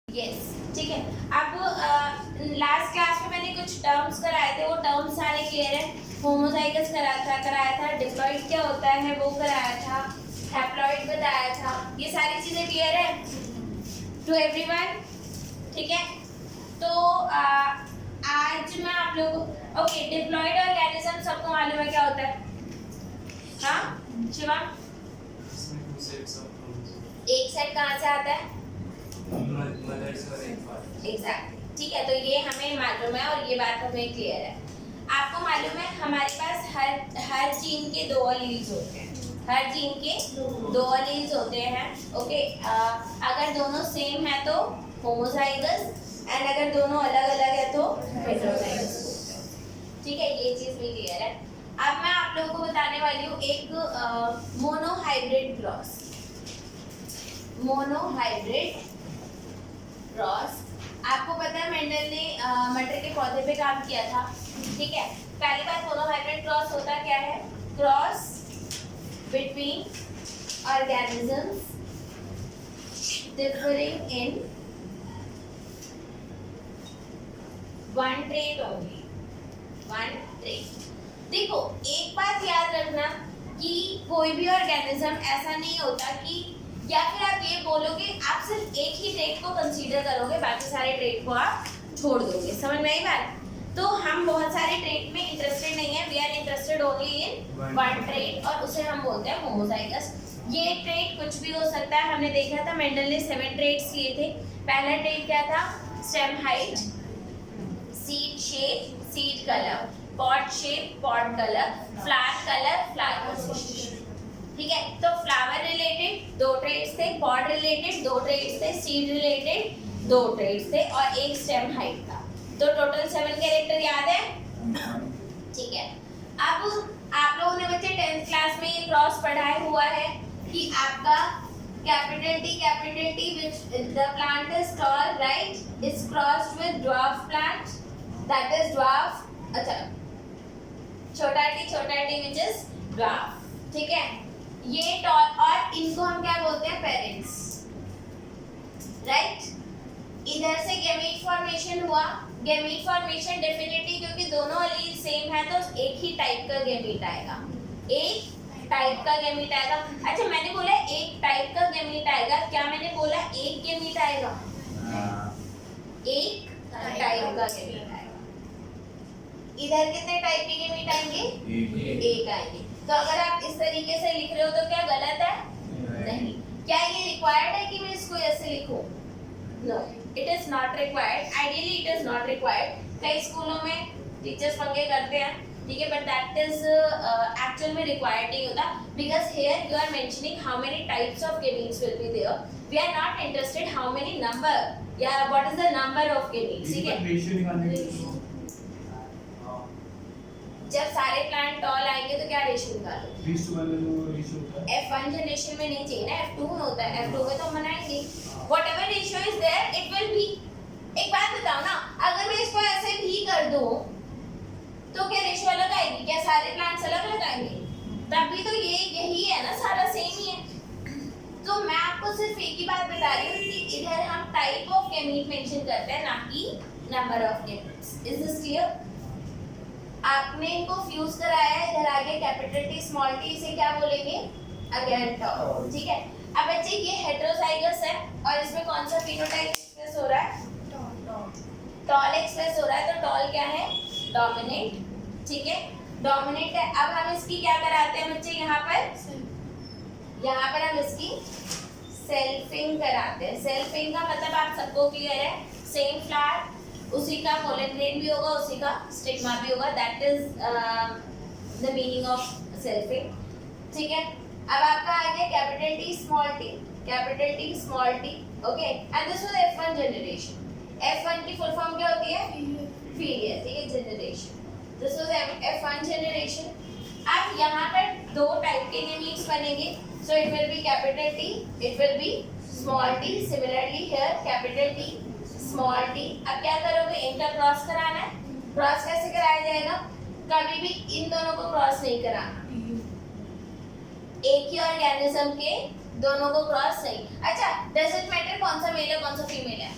Yes ठीक है। अब लास्ट क्लास में मैंने कुछ टर्म्स कराए थे, वो टर्म्स सारे क्लियर है। होमोजाइगस कराया था, डिप्लॉइड क्या होता है वो कराया था, हैप्लॉइड बताया था, ये सारी चीजें क्लियर है टू एवरीवन। ठीक है, तो आज मैं आप लोगों को ओके डिप्लॉइड ऑर्गेनिज्म सबको मालूम है क्या होता है? हाँ शिवा, एक सेट कहाँ से आता है? एग्जैक्टली ठीक है, तो ये हमें मालूम है और ये बात हमें क्लियर है। आपको मालूम है हमारे पास हर जीन के दो एलील्स होते हैं, हर जीन के दो एलील्स होते हैं। ओके, अगर दोनों सेम है तो होमोजाइगस एंड अगर दोनों अलग अलग है तो हेटेरोजाइगस होते हैं। ठीक है, ये चीज भी क्लियर है। अब मैं आप लोगों को बताने वाली हूँ एक मोनोहाइब्रिड क्रॉस। मोनोहाइब्रिड क्रॉस, आपको पता है मेंडल ने मटर के पौधे पे काम किया था। ठीक है, पहली बात मोनोहाइब्रिड क्रॉस होता क्या है? क्रॉस बिटवीन ऑर्गेनिजम्स डिफरिंग इन one trait only, one trait. देखो एक बात याद रखना कि कोई भी ऑर्गेनिज्म ऐसा नहीं होता कि, या फिर आप ये बोलोगे आप सिर्फ एक ही ट्रेट को कंसीडर करोगे, बाकी सारे ट्रेट को आप छोड़ दोगे। समझ में आई बात? तो हम बहुत सारे ट्रेट में इंटरेस्टेड नहीं है, we are interested only in one trait और उसे हम बोलते हैं होमोजाइगस। ये ट्रेट कुछ भी हो सकता है। हमने देखा था मेंडल ने 7 ट्रेट्स लिए थे। पहला ट्रेट क्या था? Stem height, seed shape, seed colour, pot shape, pot colour, flower colour, flower position. ठीक है, तो फ्लावर रिलेटेड 2 ट्रेट्स थे, पॉट रिलेटेड 2 ट्रेट्स थे, सीड रिलेटेड 2 ट्रेट्स थे और एक स्टेम हाइट था। तो टोटल 7 कैरेक्टर याद है? ठीक है, अब आप लोगों ने बच्चे 10th क्लास में ये क्रॉस पढ़ाया हुआ है कि आपका capital T which the plant is tall, right, is crossed with dwarf plant, that is dwarf, अच्छा छोटा t which is dwarf। ठीक है, ये टॉल और इनको हम क्या बोलते हैं? Parents, right. इधर से गैमीट फॉर्मेशन हुआ, गैमीट फॉर्मेशन डेफिनेटली क्योंकि दोनों एलील सेम है तो एक ही टाइप का गैमीट आएगा, एक टाइप का गैमीट आएगा। अच्छा मैंने बोला एक टाइप का गैमीट आएगा, क्या मैंने बोला एक गैमीट आएगा? एक टाइप का गैमीट आएगा। इधर कितने टाइप के गैमीट आएंगे? एक आएंगे। तो अगर आप इस तरीके से लिख रहे हो तो क्या गलत है? नहीं। क्या ये रिक्वायर्ड है कि मैं इसको ऐसे लिखूं? No, it is not required. Ideally it is not required. कई स्कूलों में टीचर्स पंगे करते हैं, ठीक है, बट दैट इज एक्चुअल में रिक्वायर्ड नहीं होता, because here you are mentioning how many types of gametes will be there. We are not interested how many number या what is the number of gametes. ठीक है, जब सारे plant tall आएंगे तो क्या रेशियो निकालोगे? F1 जनरेशन में नहीं चाहिए ना, F2 में होता है। F2 में तो हम बनाएंगे whatever ratio is there it will be। एक बात बताओ ना, अगर मैं इसको ऐसे भी कर दूं तो क्या रेशियो अलग आएगी? क्या सारे प्लांट्स अलग अलग आएंगे? तब भी तो यही है ना, सारा सेम ही है। तो मैं आपको सिर्फ एक ही बात बता रही हूँ कि इधर हम टाइप ऑफ गैमीट मेंशन करते हैं, ना कि number of gametes. Is this clear? आपने इनको फ्यूज कराया है, इधर आगे कैपिटल T स्मॉल t, इसे क्या बोलेंगे? Again tall. ठीक है, अब बच्चे ये हेटेरोजाइगस है और इसमें कौन सा फिनोटाइप एक्सप्रेस हो रहा है? टॉल एक्सप्रेस हो रहा है। तो टॉल क्या है? डोमिनेंट। ठीक है, डोमिनेंट है। अब हम इसकी क्या कराते हैं बच्चे? यहाँ पर हम इसकी सेल्फिंग कराते हैं। सेल्फिंग का मतलब आप सबको क्लियर है, सेम फ्लावर, उसी का पोलन ग्रेन भी होगा, उसी का स्टिग्मा भी होगा, that is the meaning of selfing. ठीक है, अब आपका आ गया capital T small t, capital T small t, okay, and this was F1 generation. F1 की फुल फॉर्म क्या होती है? पीरियड। ठीक है, generation, this was F1 generation. अब यहाँ पर 2 टाइप के गैमीट्स बनेंगे, so it will be capital T, it will be small t, similarly here capital T small t। अब क्या करोगे? इनका क्रॉस कराना है। क्रॉस कैसे कराया जाएगा? कभी भी इन दोनों को क्रॉस नहीं कराना, एक ही ऑर्गेनिज्म के दोनों को क्रॉस नहीं। अच्छा, डज इट मैटर कौन सा मेल है कौन सा फीमेल है?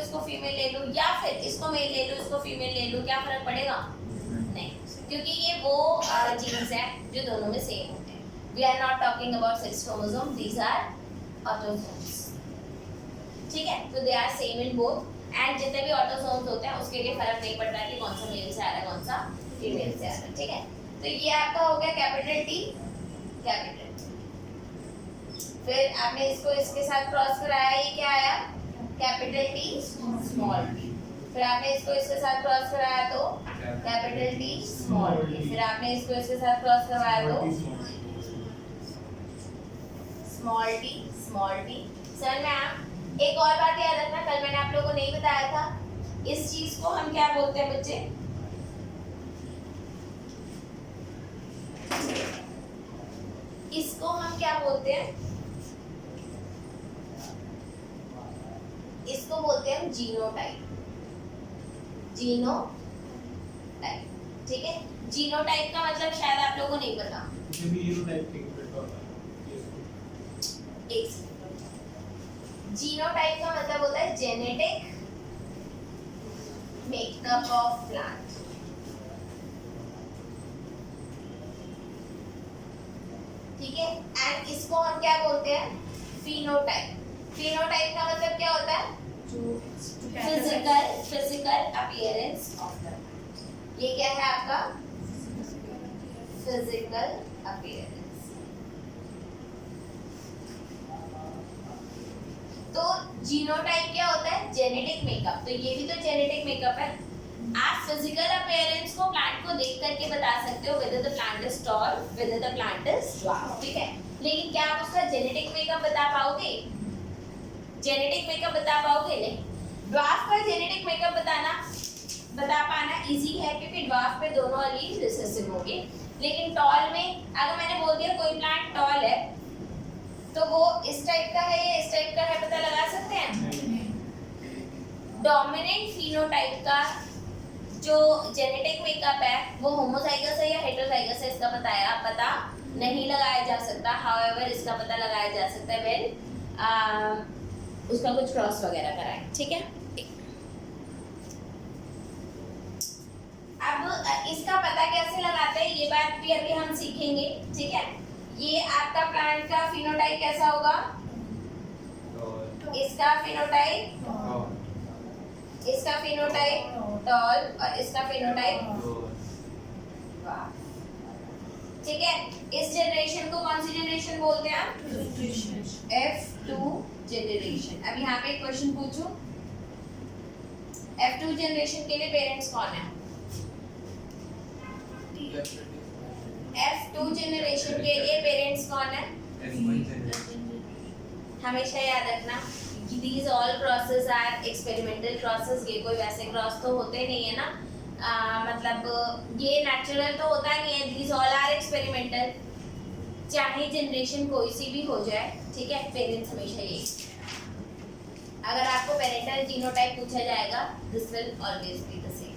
इसको फीमेल ले लूं, या फिर इसको मेल ले लूं इसको फीमेल ले लूं, क्या फर्क पड़ेगा? नहीं, क्योंकि ये वो जीन्स हैं जो दोनों में सेम होते हैं. We are not talking about sex chromosome, these are autosomes. ठीक है, तो they are same in both. And जितने भी ऑटोसोम्स होते हैं उसके लिए फर्क नहीं पड़ता कि कौन सा मेल से आ रहा है कौन सा फीमेल से आ रहा है. ठीक है, तो ये आपका हो गया कैपिटल टी, कैपिटल. फिर आपने इसको इसके साथ क्रॉस कराया, ये क्या आया? Capital T small T. फिर आपने इसको इसके साथ क्रॉस कराया तो कैपिटल टी स्मॉल टी. फिर आपने इसको इसके साथ क्रॉस करवाया तो small T, small T. Sir ma'am एक और बात याद रखना, कल मैंने आप लोगों को नहीं बताया था, इस चीज को हम क्या बोलते हैं बच्चे? इसको हम क्या बोलते हैं? इसको बोलते हैं हम जीनोटाइप. जीनोटाइप. ठीक है, जीनोटाइप का मतलब शायद आप लोगों को नहीं पता. जीनोटाइप का मतलब होता है जेनेटिक मेकअप ऑफ प्लांट. ठीक है, एंड इसको हम क्या बोलते हैं? फिनोटाइप. फिनोटाइप का मतलब क्या होता है? Physical appearance of the plant. ये क्या है आपका? Physical appearance. तो जीनोटाइप क्या होता है? Genetic makeup. तो ये भी तो जेनेटिक मेकअप है. आप फिजिकल अपीयरेंस को प्लांट को देख करके बता सकते हो whether the plant is tall, whether the plant is dwarf. ठीक है, लेकिन क्या आप उसका जेनेटिक मेकअप बता पाओगे? जेनेटिक मेकअप बता पाओगे? नहीं. ड्वार्फ का जेनेटिक मेकअप बता पाना इजी है क्योंकि ड्वार्फ पे दोनों एलील रिसेसिव होंगे. लेकिन टॉल में अगर मैंने बोल दिया कोई प्लांट टॉल है तो वो इस टाइप का है या इस टाइप का है पता लगा सकते हैं? डोमिनेंट फिनोटाइप का जो जेनेटिक मेकअप है वो होमोजाइगस है या हेटेरोजाइगस है इसका पता नहीं लगाया जा सकता. हाउएवर इसका पता लगाया जा सकता है व्हेन उसका कुछ क्रॉस वगैरह कराएं. ठीक है, अब इसका पता कैसे लगाते हैं ये बात भी अभी हम सीखेंगे. ठीक है, ये आपका प्लांट का फिनोटाइप कैसा होगा? इसका फिनोटाइप टॉल और इसका फिनोटाइप. ठीक है, इस जनरेशन को कौन सी जनरेशन बोलते हैं आप? F2 generation. अब यहाँ पे एक क्वेश्चन पूछूं, F2 जनरेशन के लिए पेरेंट्स कौन है? F2 जनरेशन के लिए पेरेंट्स कौन है? हमेशा याद रखना these all crosses are experimental crosses. ये कोई वैसे क्रॉस तो होते नहीं है ना, मतलब ये नेचुरल तो होता नहीं है. these all are experimental. चाहे जनरेशन कोई सी भी हो जाए. ठीक है, पेरेंट्स हमेशा यही. अगर आपको पेरेंटल जीनोटाइप पूछा जाएगा this will always be the same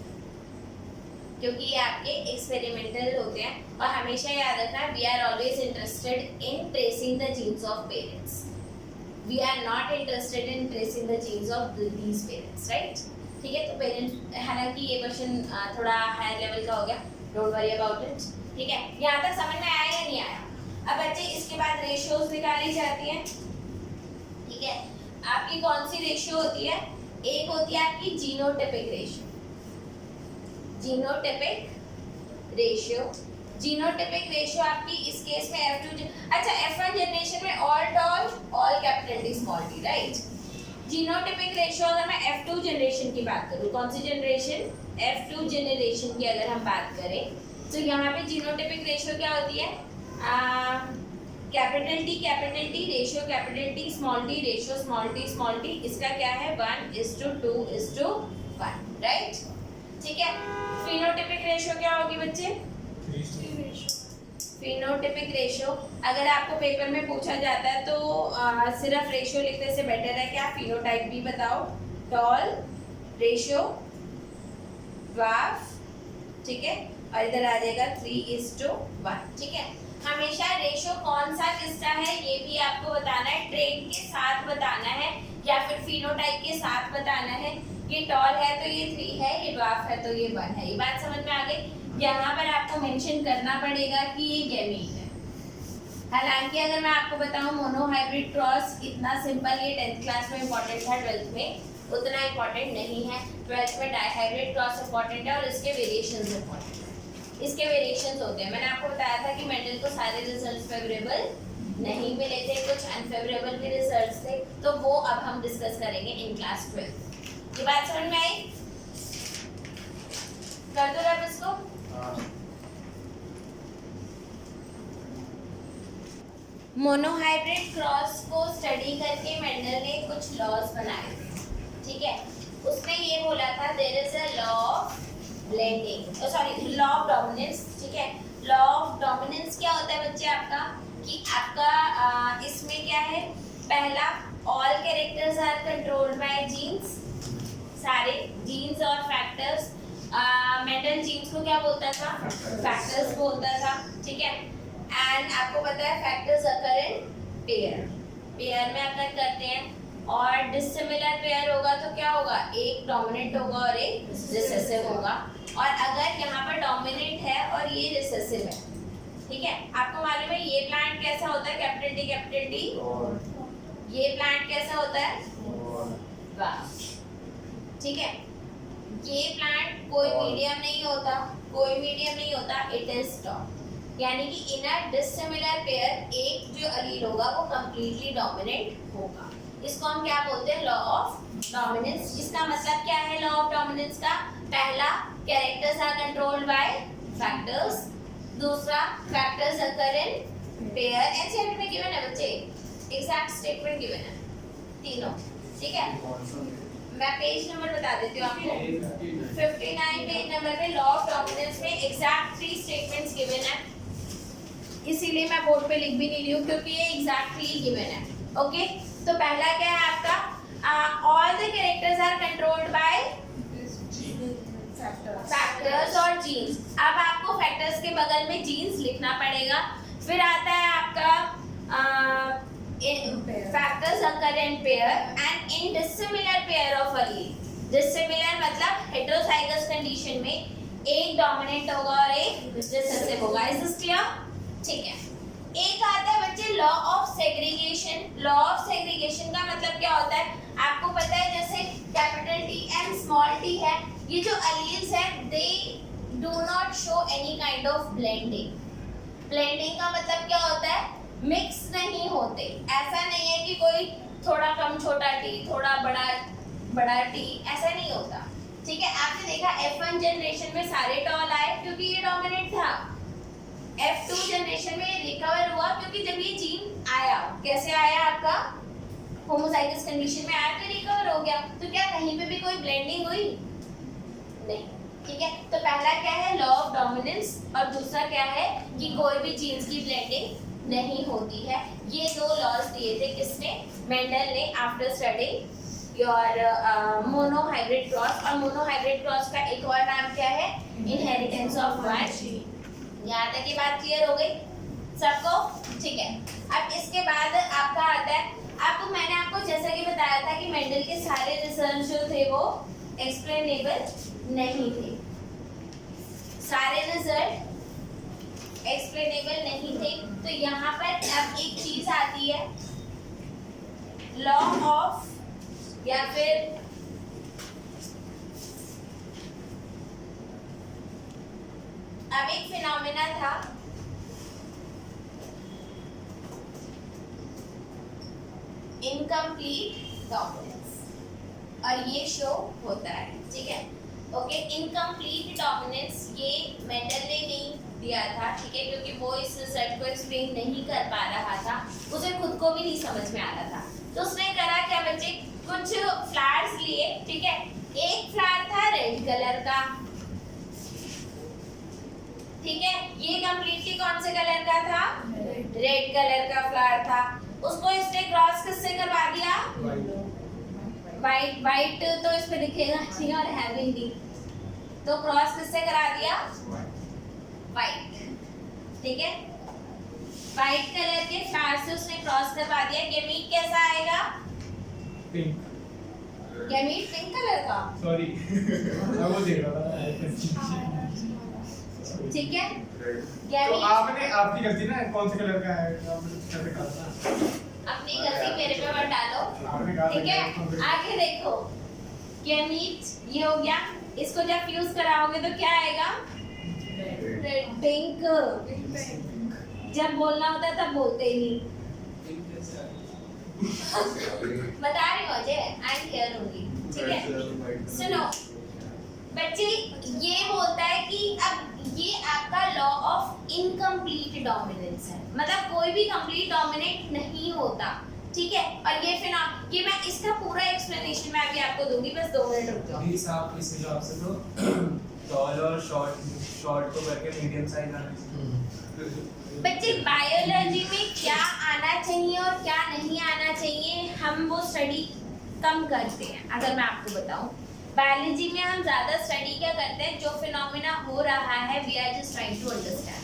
क्योंकि ये आपके एक्सपेरिमेंटल होते हैं. और हमेशा याद रखना we are always interested in tracing the genes of parents. We are not interested in tracing the genes of these parents. Right, ठीक है. तो पेरेंट्स, हालांकि ये क्वेश्चन थोड़ा हायर लेवल का हो गया, डोंट वरी अबाउट इट. ठीक है, यहाँ तक समझ में आया या नहीं आया? अब बच्चे इसके बाद रेशियोज निकाली जाती हैं. ठीक है, आपकी कौन सी रेशियो होती है? एक होती है आपकी genotypic ratio. Genotypic ratio. Genotypic ratio आपकी इस केस में F2. अच्छा, F1 जनरेशन में all toll all capital T small T. Right, genotypic ratio अगर मैं F2 जनरेशन की बात करूं, कौन सी जनरेशन? F2 जनरेशन की अगर हम बात करें तो यहाँ पे जीनोटाइपिक रेशियो क्या होती है? Capital T ratio capital T small T ratio small T. इसका क्या है? 1:2:1. राइट, ठीक है. फिनोटाइपिक रेशियो क्या होगी बच्चे? फिनोटाइपिक रेशियो अगर आपको पेपर में पूछा जाता है तो सिर्फ रेशियो लिखने से बेटर है कि आप फिनोटाइप भी बताओ. Tall ratio dwarf. ठीक है, और इधर आ जाएगा 3:1. ठीक है, हमेशा रेशियो कौन सा किसका है ये भी आपको बताना है, ट्रेड के साथ बताना है या फिर फिनोटाइप के साथ बताना है। ये टॉल है तो ये 3 है, ये ड्वार्फ है तो ये 1 है। ये बात समझ में आ गई। यहाँ पर आपको मेंशन करना पड़ेगा कि ये गैमीट है। हालांकि अगर मैं आपको बताऊं मोनोहाइब्रिड क्रॉस इतना सिंपल, ये 10th क्लास में इंपॉर्टेंट था, 12th में उतना इंपॉर्टेंट नहीं है। 12th में डाइहाइब्रिड क्रॉस इंपॉर्टेंट है और इसके वेरिएशंस इंपॉर्टेंट है। इसके वेरिएशंस होते हैं। मैंने आपको बताया था कि मेंडल को सारे रिजल्ट्स फेवरेबल नहीं मिले थे, कुछ अनफेवरेबल भी रिजल्ट्स थे, तो वो अब हम डिस्कस करेंगे इन क्लास 12। ये बात समझ में आई? कर दो रब इसको। मोनोहाइब्रिड क्रॉस को स्टडी करके मेंडल ने कुछ लॉज बनाए थे, ठीक है। उसने ये बोला था there is a law of blending, sorry law of dominance, ठीक है। लॉ ऑफ डोमिनेंस क्या होता है बच्चे आपका, कि आपका इसमें क्या है, पहला all characters are controlled by genes, सारे जीन्स और फैक्टर्स। मेंडल जीन्स को क्या बोलता था, फैक्टर्स बोलता था, ठीक है। एंड आपको पता है factors occur in pair, pair में अकर करते हैं। और डिसिमिलर पेयर होगा तो क्या होगा, एक डोमिनेंट होगा और एक रिसेसिव होगा। और अगर यहाँ पर डोमिनेंट है और ये रिसेसिव है, ठीक है। आपको मालूम है ये प्लांट कैसा होता है, कैपिटल टी, ये प्लांट कैसा होता है, वाह, ठीक है। ये प्लांट कोई मीडियम नहीं होता, कोई मीडियम नहीं होता, इट इज टॉप। यानी कि इन अ डिसिमिलर पेयर एक जो अलील होगा वो कंप्लीटली डोमिनेंट होगा। इसको हम क्या बोलते हैं, लॉ ऑफ डोमिनेंस। इसका मतलब क्या है लॉ ऑफ डोमिनेंस का, पहला characters are controlled by factors, दूसरा factors occur in pair. NCERT में गिवन है बच्चे, एग्जैक्ट स्टेटमेंट गिवन है तीनों, ठीक है। मैं पेज नंबर बता देती हूँ आपको, 59 पेज नंबर पे लॉ ऑफ डोमिनेंस में एग्जैक्ट 3 स्टेटमेंट्स गिवन है। इसीलिए मैं बोर्ड पे लिख भी नहीं रही हूँ क्योंकि ये एग्जैक्टली गिवन है, ओके। तो पहला क्या है आपका, all the characters are controlled by factors और जीन्स। अब आपको फैक्टर्स के बगल में जीन्स लिखना पड़ेगा। फिर आता है आपका factors occur in pair and in dissimilar pair of allele. Dissimilar मतलब हेटेरोजाइगस कंडीशन में एक डोमिनेंट होगा और एक रिसेसिव होगा। Is this clear? ठीक है। एक आता है बच्चे law of segregation. Law of segregation का मतलब क्या होता है, आपको पता है जैसे capital T and small T है, ये जो अलील्स है they do not show any kind of blending. Blending का मतलब क्या होता है, मिक्स नहीं होते। ऐसा नहीं है कि कोई थोड़ा कम छोटा टी, थोड़ा बड़ा टी, ऐसा नहीं होता, ठीक है। आपने देखा F1 जनरेशन में सारे टॉल आए क्योंकि ये डोमिनेंट था। F2 जनरेशन में ये रिकवर हुआ क्योंकि जब ये जीन आया, कैसे आया, आपका होमोजाइगस कंडीशन में आया तो रिकवर हो गया। तो क्या कहीं पे भी कोई ब्लेंडिंग हुई? नहीं, ठीक है। तो पहला क्या है, लॉ ऑफ डोमिनेंस, और दूसरा क्या है कि कोई भी जीन्स की ब्लेंडिंग नहीं होती है। ये दो लॉज दिए थे किसने, मेंडल ने, after study your monohybrid cross. और मोनोहाइब्रिड क्रॉस का एक और नाम क्या है, इनहेरिटेंस ऑफ वन। यहाँ तक की बात क्लियर हो गई सबको? ठीक है। अब इसके बाद आपका आता है, आपको मैंने आपको जैसा कि बताया था कि मेंडल के सारे रिसर्च जो थे वो एक्सप्लेनेबल नहीं थे, सारे रिजल्ट एक्सप्लेनेबल नहीं थे। तो यहाँ पर अब एक चीज आती है, लॉ ऑफ, या फिर अब एक फिनोमेना था इनकम्प्लीट डोमिनेंस, और ये शो होता है, ठीक है। ओके, इनकम्प्लीट डोमिनेंस ये मेंडल ने नहीं दिया था, ठीक है, क्योंकि वो इस रिजल्ट को एक्सप्लेन नहीं कर पा रहा था, उसे खुद को भी नहीं समझ में आ रहा था। तो उसने करा क्या बच्चे, कुछ फ्लावर्स लिए, ठीक है। एक फ्लावर था रेड कलर का, ठीक है। ये कंप्लीटली कौन से कलर का था, रेड कलर का फ्लावर था। उसको इसने क्रॉस किससे करवा दिया, वाइट। वाइट तो इस पे दिखेगा नहीं और है भी नहीं, तो क्रॉस किससे करा दिया, वाइट, ठीक है। वाइट कलर के फ्लावर से उसने क्रॉस करवा दिया। गेमीट कैसा आएगा, पिंक गैमीट पिंक कलर का, सॉरी मैं वो देख रहा था ठीक है। तो गैमीट आपने आपकी गलती ना कौन से कलर का है आपने कैसे कहा था अपनी गलती मेरे पे मत डालो, आपने कहा था ठीक है। आगे देखो गैमीट ये हो गया, इसको जब फ्यूज कराओगे तो क्या आएगा? पिंक। जब बोलना होता है तब बोलते ही नहीं। बता रही हूँ Ajay, I am here only, ठीक है। सुनो बच्चे, ये बोलता है कि अब ये आपका लॉ ऑफ इनकम्प्लीट डोमिनेंस है, मतलब कोई भी कंप्लीट डोमिनेंट नहीं होता, ठीक है। और ये फिर ये मैं इसका पूरा एक्सप्लेनेशन मैं अभी आपको दूंगी, बस 2 मिनट रुक जाओ। इस हिसाब से तो टॉल और शॉर्ट को करके मीडियम साइज आना चाहिए। बच्चे बायोलॉजी में क्या आना चाहिए और क्या नहीं आना चाहिए हम वो स्टडी कम करते हैं। अगर मैं आपको बताऊं, बायोलॉजी में हम ज्यादा स्टडी क्या करते हैं, जो फिनोमेना हो रहा है we are just trying to understand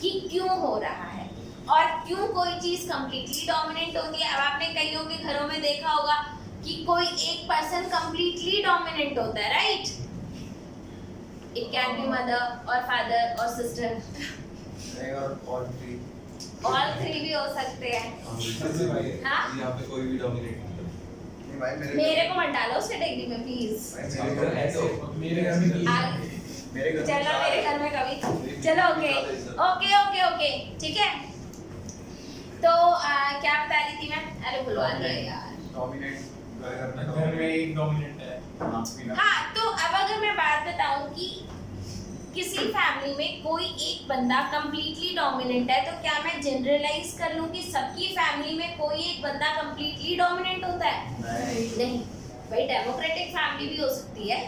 कि क्यों हो रहा है और क्यों कोई चीज कंप्लीटली डोमिनेंट होती है। अब आपने कईयों के घरों में देखा होगा कि कोई एक पर्सन कंप्लीटली डोमिनेंट होता है, right? It can be mother और फादर और सिस्टर, ऑल थ्री भी हो सकते हैं। हाँ यहाँ पे कोई भी डोमिनेट मेरे को मत डालो उस कैटेगरी में प्लीज। मेरे घर में चलो मेरे घर में कभी, चलो ओके ओके ओके ओके ठीक है। तो क्या बता रही थी मैं? अरे भुलवा दिया यार। घर में एक डोमिनेंट है। हाँ तो अब अगर मैं बात बताऊं कि किसी फैमिली में कोई एक बंदा कंप्लीटली डोमिनेंट है, तो क्या मैं जनरलाइज कर लूं कि सबकी फैमिली में कोई एक बंदा कंप्लीटली डोमिनेंट होता है? नहीं भाई, डेमोक्रेटिक फैमिली भी हो सकती है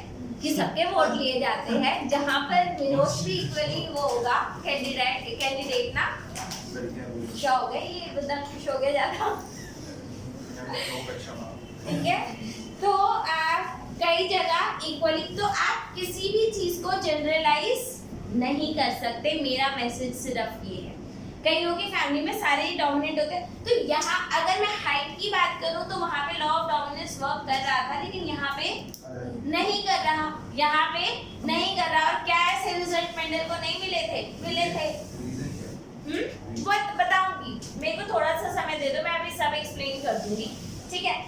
कि सबके वोट लिए जाते हैं, जहां पर मोस्टली इक्वली वो होगा कैंडिडेट ना। क्या हो गया ये बंदा खुश हो गया ज्यादा, ठीक है। तो कई जगह इक्वली, तो आप किसी भी चीज को जनरलाइज नहीं कर सकते। मेरा मैसेज सिर्फ ये है, कईयों की फैमिली में सारे ही डोमिनेंट होते हैं। तो यहाँ अगर मैं हाइट की बात करूँ तो वहाँ पे लॉ ऑफ डोमिनेंस वर्क कर रहा था, लेकिन यहाँ पे नहीं कर रहा, यहाँ पे नहीं कर रहा। और क्या ऐसे रिजल्ट मेंडल को नहीं मिले थे? मिले थे। वो बताऊंगी, मेरे को थोड़ा सा समय दे दो, मैं अभी सब एक्सप्लेन कर दूंगी, ठीक है।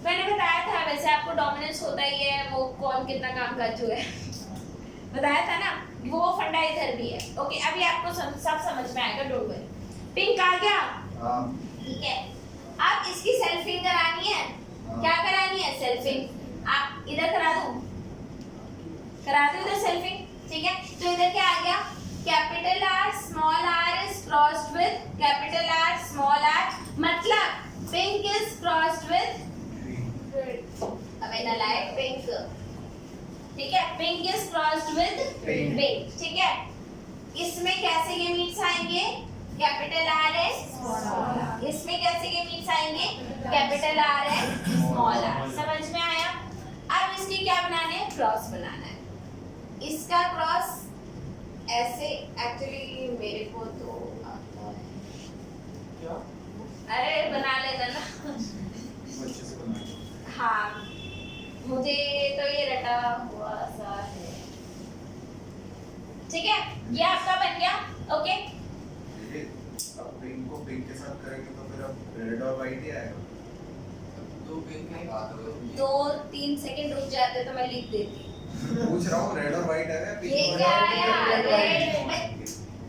मैंने बताया था वैसे आपको डोमिनेंस होता ही है, वो कौन कितना काम कर चुका है बताया था ना, वो फंडा इधर भी है। ओके अभी आपको सब समझ में आएगा, डोंट वरी। पिंक आ गया, ठीक है। अब इसकी सेल्फिंग करानी है, क्या करानी है? सेल्फिंग। आप इधर करा दो इधर सेल्फिंग, ठीक है। तो इधर क्या आ गया? Capital R small R is crossed with capital R small R, मतलब पिंक इज क्रॉस्ड विद, अबे नालायक, पिंक, ठीक है। Pink is crossed with pink, ठीक है। इसमें कैसे गैमीट्स आएंगे? कैपिटल आर है स्मॉल आर। इसमें कैसे गैमीट्स आएंगे? कैपिटल आर है स्मॉल आर। समझ में आया? अब इसके क्या बनाने हैं? क्रॉस बनाना है। इसका क्रॉस ऐसे, एक्चुअली मेरे को तो आता है क्या, अरे बना लेना ना हाँ, मुझे तो ये रटा हुआ सा है, ठीक है। ये आपका बन गया, ओके। अब पिंक को पिंक के साथ करेंगे तो फिर अब रेड और वाइट ही आएगा। तो पिंक में बात हो गई। 2-3 सेकंड रुक जाते तो मैं लिख देती। पूछ रहा हूँ रेड और वाइट आएगा। ये क्या आया?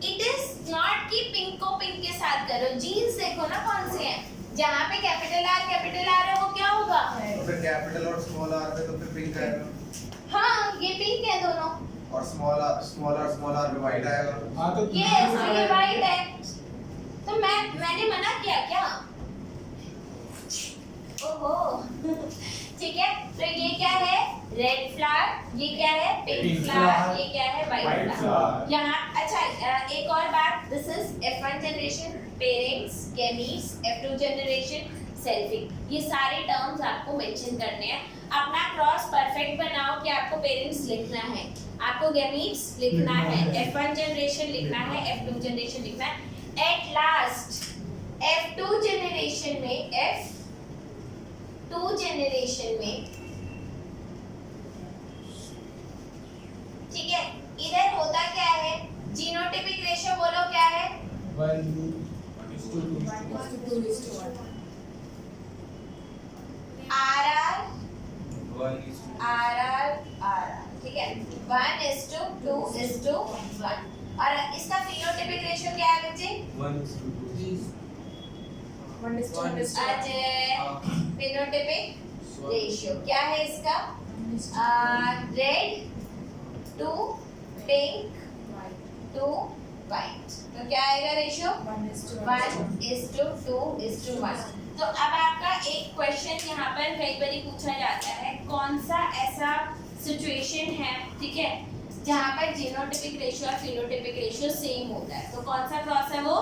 इट इज नॉट कि पिंक को पिंक के साथ करो। जीन्स देखो ना कौन से हैं, जहाँ पे कैपिटल आर है वो क्या होगा? तो फिर कैपिटल और स्मॉल आर पे तो फिर पिंक आएगा। हाँ ये पिंक है दोनों, और स्मॉल आर पे वाइट आएगा। हाँ तो ये वाइट है। तो मैंने मना किया क्या? ओहो ठीक है। तो ये क्या है? रेड फ्लावर, ये क्या है? पिंक फ्लावर, ये क्या है? White flower. यहाँ अच्छा एक और बात, this is F1 generation parents gametes, F2 generation selfing. ये सारे टर्म्स आपको मेंशन करने हैं। अपना क्रॉस परफेक्ट बनाओ कि आपको पेरेंट्स लिखना है, आपको गैमीट्स लिखना है, F1 जनरेशन लिखना है, F2 जनरेशन लिखना है। एट लास्ट F2 जनरेशन में 2 जनरेशन में, ठीक है, इधर होता क्या है, जीनोटाइपिक रेशियो बोलो क्या है, 1:2:1 RR ठीक है, 1:2:1। और इसका फिनोटाइपिक रेशियो क्या है बच्चे, 1:2. अजय फिनोटाइपिक रेशियो क्या है इसका, red to pink to white, तो क्या आएगा रेशियो 1:2:1। तो अब आपका एक क्वेश्चन यहाँ पर कई बार पूछा जाता है, कौन सा ऐसा सिचुएशन है, ठीक है, जहाँ पर जीनोटाइपिक रेशियो और फिनोटाइपिक रेशियो सेम होता है, तो कौन सा क्रॉस है वो,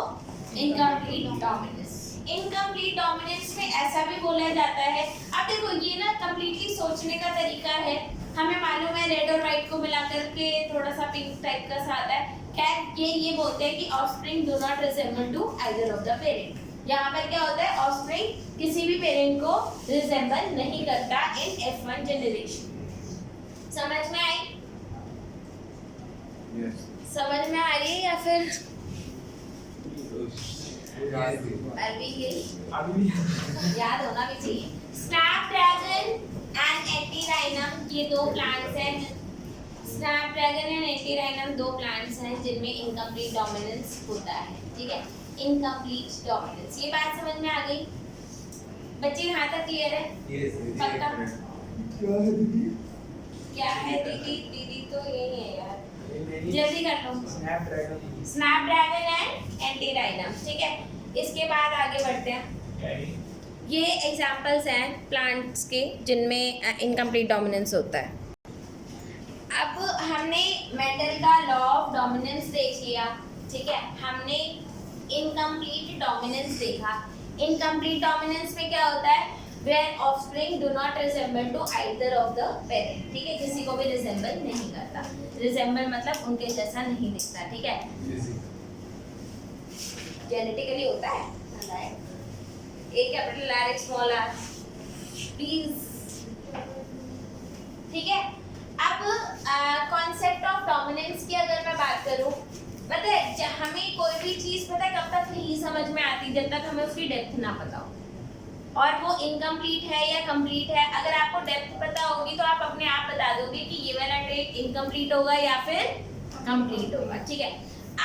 इनकम्प्लीट डोमिनेंस। इनकम्प्लीट डोमिनेंस में ऐसा भी बोला जाता है, अब देखो ये ना कंप्लीटली सोचने का तरीका है, हमें मालूम है रेड और व्हाइट को मिला करके थोड़ा सा पिंक टाइप का सा आता है, खैर ये बोलते हैं कि offspring do not resemble to either of the parent. यहाँ पर क्या होता है, ऑफस्प्रिंग किसी भी पेरेंट को रिजेंबल नहीं करता इन F1 जनरेशन। समझ में आई, समझ में आ रही है या फिर अभी याद होना भी चाहिए। स्नैपड्रैगन एंड एंटीराइनम ये 2 प्लांट्स हैं, स्नैपड्रैगन एंड एंटीराइनम 2 प्लांट्स हैं जिनमें इनकम्प्लीट डोमिनेंस होता है, ठीक है, इनकम्प्लीट डोमिनेंस। ये बात समझ में आ गई बच्चे, यहाँ तक क्लियर है, पक्का? क्या है दीदी, दीदी तो यही है यार, जल्दी कर लो। स्नैपड्रैगन एंड एंटीराइनम, ठीक है, इसके बाद आगे बढ़ते हैं। ये एग्जांपल्स हैं प्लांट्स के जिनमें इनकम्प्लीट डोमिनेंस होता है। अब हमने मेंडल का लॉ ऑफ डोमिनेंस देख लिया, ठीक है, हमने इनकम्प्लीट डोमिनेंस देखा। इनकम्प्लीट डोमिनेंस में क्या होता है, where offspring do not resemble to either of the parent, ठीक है, किसी को भी रिजेंबल नहीं करता, रिजेंबल मतलब उनके जैसा नहीं दिखता, ठीक है, जेनेटिकली होता है, A capital R small r please, ठीक है। अब कॉन्सेप्ट ऑफ डोमिनेंस की अगर मैं बात करूं, पता है हमें कोई भी चीज पता है कब तक नहीं समझ में आती, जब तक हमें उसकी डेप्थ ना पता हो, और वो इनकम्प्लीट है या कंप्लीट है। अगर आपको डेप्थ पता होगी तो आप अपने आप बता दोगे कि ये वाला ट्रेट इनकम्प्लीट होगा या फिर कंप्लीट होगा, ठीक है।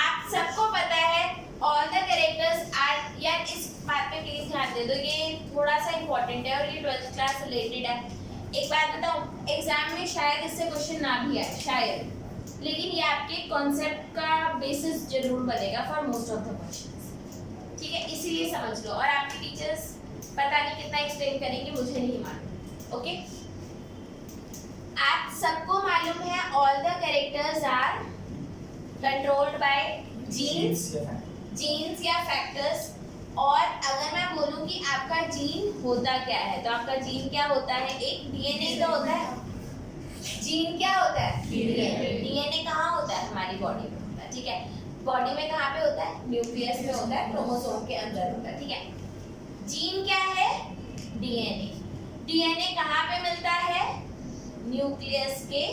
आप सबको पता है ऑल द कैरेक्टर्स आर, यार इस बात पे प्लीज ध्यान दे दो, ये थोड़ा सा इंपॉर्टेंट है और ये 12th क्लास रिलेटेड है। एक बात बताऊं, एग्जाम में शायद इससे क्वेश्चन ना भी आए शायद, लेकिन ये आपके कॉन्सेप्ट का बेसिस जरूर बनेगा for most of the questions, ठीक है, इसीलिए समझ लो। और आपके टीचर्स पता नहीं कितना एक्सप्लेन करेंगे, मुझे नहीं मालूम, ओके। आप सबको मालूम है all the characters are controlled by genes या फैक्टर्स। और अगर मैं बोलूं कि आपका जीन होता क्या है, तो आपका जीन क्या होता है, एक डीएनए तो होता है। जीन क्या होता है, डीएनए कहाँ होता है, हमारी बॉडी में होता है, ठीक है। बॉडी में कहाँ पे होता है, न्यूक्लियस में होता है, क्रोमोसोम के अंदर होता है, ठीक है। जीन क्या है, डीएनए। डीएनए कहाँ पे मिलता है, न्यूक्लियस के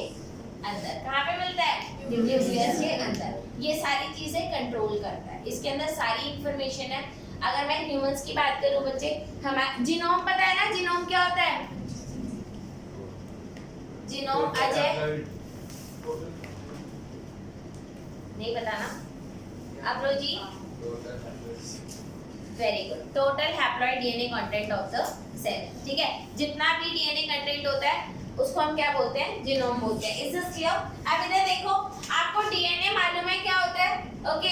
अंदर। कहाँ पे मिलता है, न्यूक्लियस के अंदर। ये सारी चीजें कंट्रोल करता है, इसके अंदर सारी इंफॉर्मेशन है। अगर मैं ह्यूमंस की बात करूं बच्चे, हमारा जीनोम पता है ना, जीनोम क्या होता है, जीनोम अजय नहीं पता ना, अप्रोजी, very good. Total haploid DNA content of the cell, ठीक है, जितना भी डीएनए कंटेंट होता है उसको हम क्या बोलते हैं, जीनोम बोलते हैं। Is this clear? अब इधर देखो, आपको डीएनए मालूम है क्या होता है, ओके।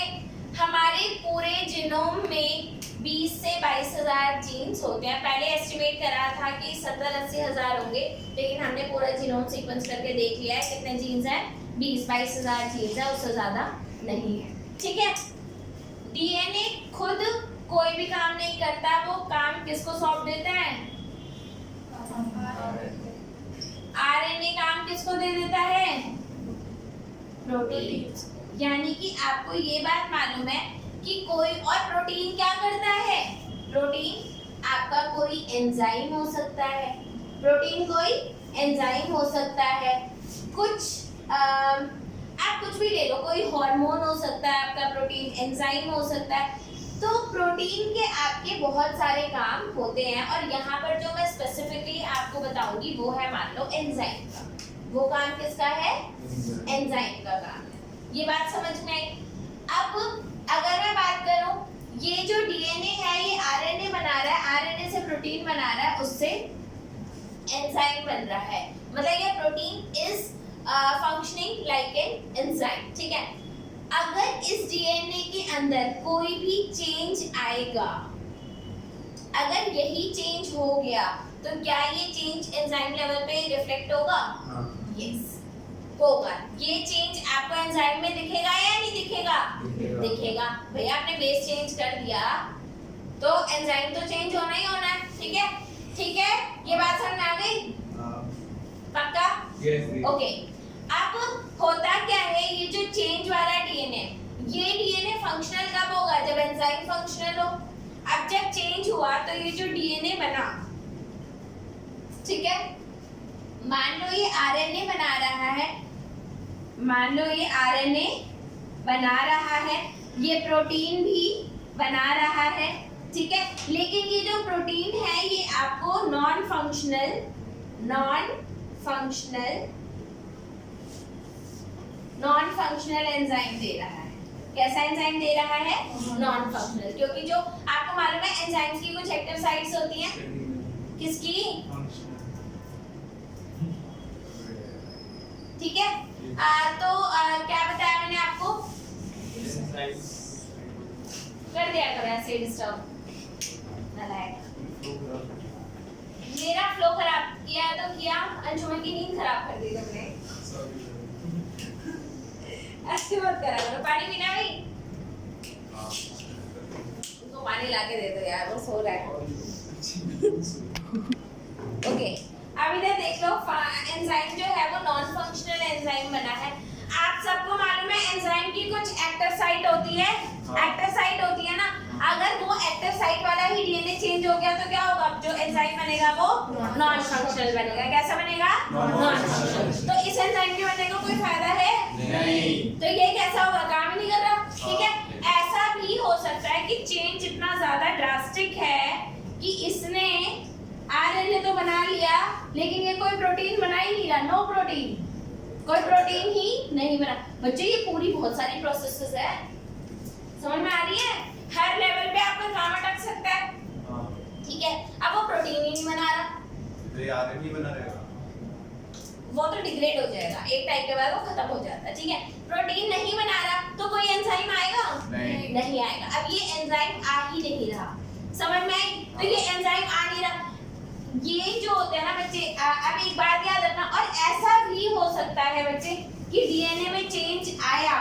हमारे पूरे जीनोम में 20 से 22,000 जीन्स होते हैं। पहले एस्टिमेट करा था कि 70-80 हज़ार होंगे, लेकिन हमने पूरा जीनोम सीक्वेंस करके देख लिया है कितने जीन्स हैं, 20-22 हज़ार जीन्स है, उससे ज़्यादा नहीं है, ठीक है। डीएनए खुद कोई भी काम नहीं करता, वो काम किसको सौंप देता है, आरएनए काम किसको दे देता है, प्रोटीन। यानी कि आपको ये बात मालूम है कि कोई और प्रोटीन क्या करता है, प्रोटीन आपका कोई कोई एंजाइम हो सकता है, प्रोटीन कोई एंजाइम हो सकता है, कुछ आप कुछ भी ले लो, कोई हार्मोन हो सकता है आपका, प्रोटीन एंजाइम हो सकता है। तो प्रोटीन के आपके बहुत सारे काम होते हैं और यहाँ पर जो मैं स्पेसिफिकली आपको बताऊंगी वो है मान लो एंजाइम का। वो काम किसका है? एंजाइम का काम है। ये बात समझ में आई? अब अगर मैं बात करूं, ये जो डीएनए है ये आरएनए बना रहा है, आरएनए से प्रोटीन बना रहा है, उससे एंजाइम बन रहा है, मतलब ये protein is functioning like an enzyme, ठीक है। अगर इस डीएनए के अंदर कोई भी चेंज आएगा, अगर यही चेंज हो गया तो क्या ये चेंज एंजाइम लेवल पे रिफ्लेक्ट होगा? यस होगा। ये चेंज आपको एंजाइम में दिखेगा या नहीं दिखेगा? दिखेगा। भैया आपने बेस चेंज कर दिया तो एंजाइम तो चेंज होना ही होना है, ठीक है? ठीक है, ये बात समझ में आ गई? पक्का? ओके। अब होता क्या है, ये जो चेंज वाला डीएनए, ये डीएनए फंक्शनल कब होगा? जब एंजाइम फंक्शनल हो। अब जब चेंज हुआ तो ये जो डीएनए बना, ठीक है, मान लो ये आरएनए बना रहा है, मान लो ये आरएनए बना रहा है, ये प्रोटीन भी बना रहा है, ठीक है, लेकिन ये जो प्रोटीन है ये आपको नॉन फंक्शनल एंजाइम दे रहा है। कैसा एंजाइम दे रहा है? नॉन फंक्शनल, क्योंकि जो आपको मालूम है एंजाइम्स की कुछ एक्टिव साइट्स होती हैं, किसकी? ठीक है। तो क्या बताया मैंने आपको? कर दिया करो ऐसे डिस्टर्ब नालायक। मेरा फ्लो खराब किया तो किया, अंशुमन की नींद खराब कर दी तुमने। ऐसे मत करा करो। पानी पीना भाई? उनको पानी लाके दे दो यार, वो सो रहा है। ओके, अब इधर देख लो, एंजाइम जो है वो नॉन फंक्शनल एंजाइम बना है। आप सबको मालूम है एंजाइम की कुछ एक्टिव साइट होती है, एक्टिव साइट होती है ना। अगर वो एक्टिव साइट वाला ही डीएनए चेंज हो गया तो क्या होगा? जो एंजाइम बनेगा वो नॉन फंक्शनल बनेगा। कैसा बनेगा? Non functional. तो इस एंजाइम के बनने का कोई फायदा है नहीं। तो ये कैसा होगा? काम ही नहीं कर रहा, ठीक है। ऐसा भी हो सकता है कि चेंज इतना ज्यादा ड्रास्टिक है कि इसने आरएनए तो बना लिया लेकिन ये कोई प्रोटीन बना ही नहीं रहा, नो प्रोटीन, कोई प्रोटीन ही नहीं बना। बच्चे ये पूरी बहुत सारी प्रोसेसेस है, समझ में आ रही है? हर लेवल पे आपका काम अटक सकता है, ठीक है। अब वो प्रोटीन ही नहीं बना रहा तो ये आरएनए बना रहेगा, वो तो डिग्रेड हो जाएगा, एक टाइम के बाद वो खत्म हो जाता है, ठीक है। प्रोटीन नहीं बना रहा तो कोई एंजाइम आएगा? नहीं आएगा। अब ये एंजाइम आ ही नहीं रहा, समझ में आई? तो ये एंजाइम आ नहीं रहा, ये जो होते हैं ना बच्चे, अब एक बात याद रखना, और ऐसा भी हो सकता है बच्चे कि डीएनए में चेंज आया।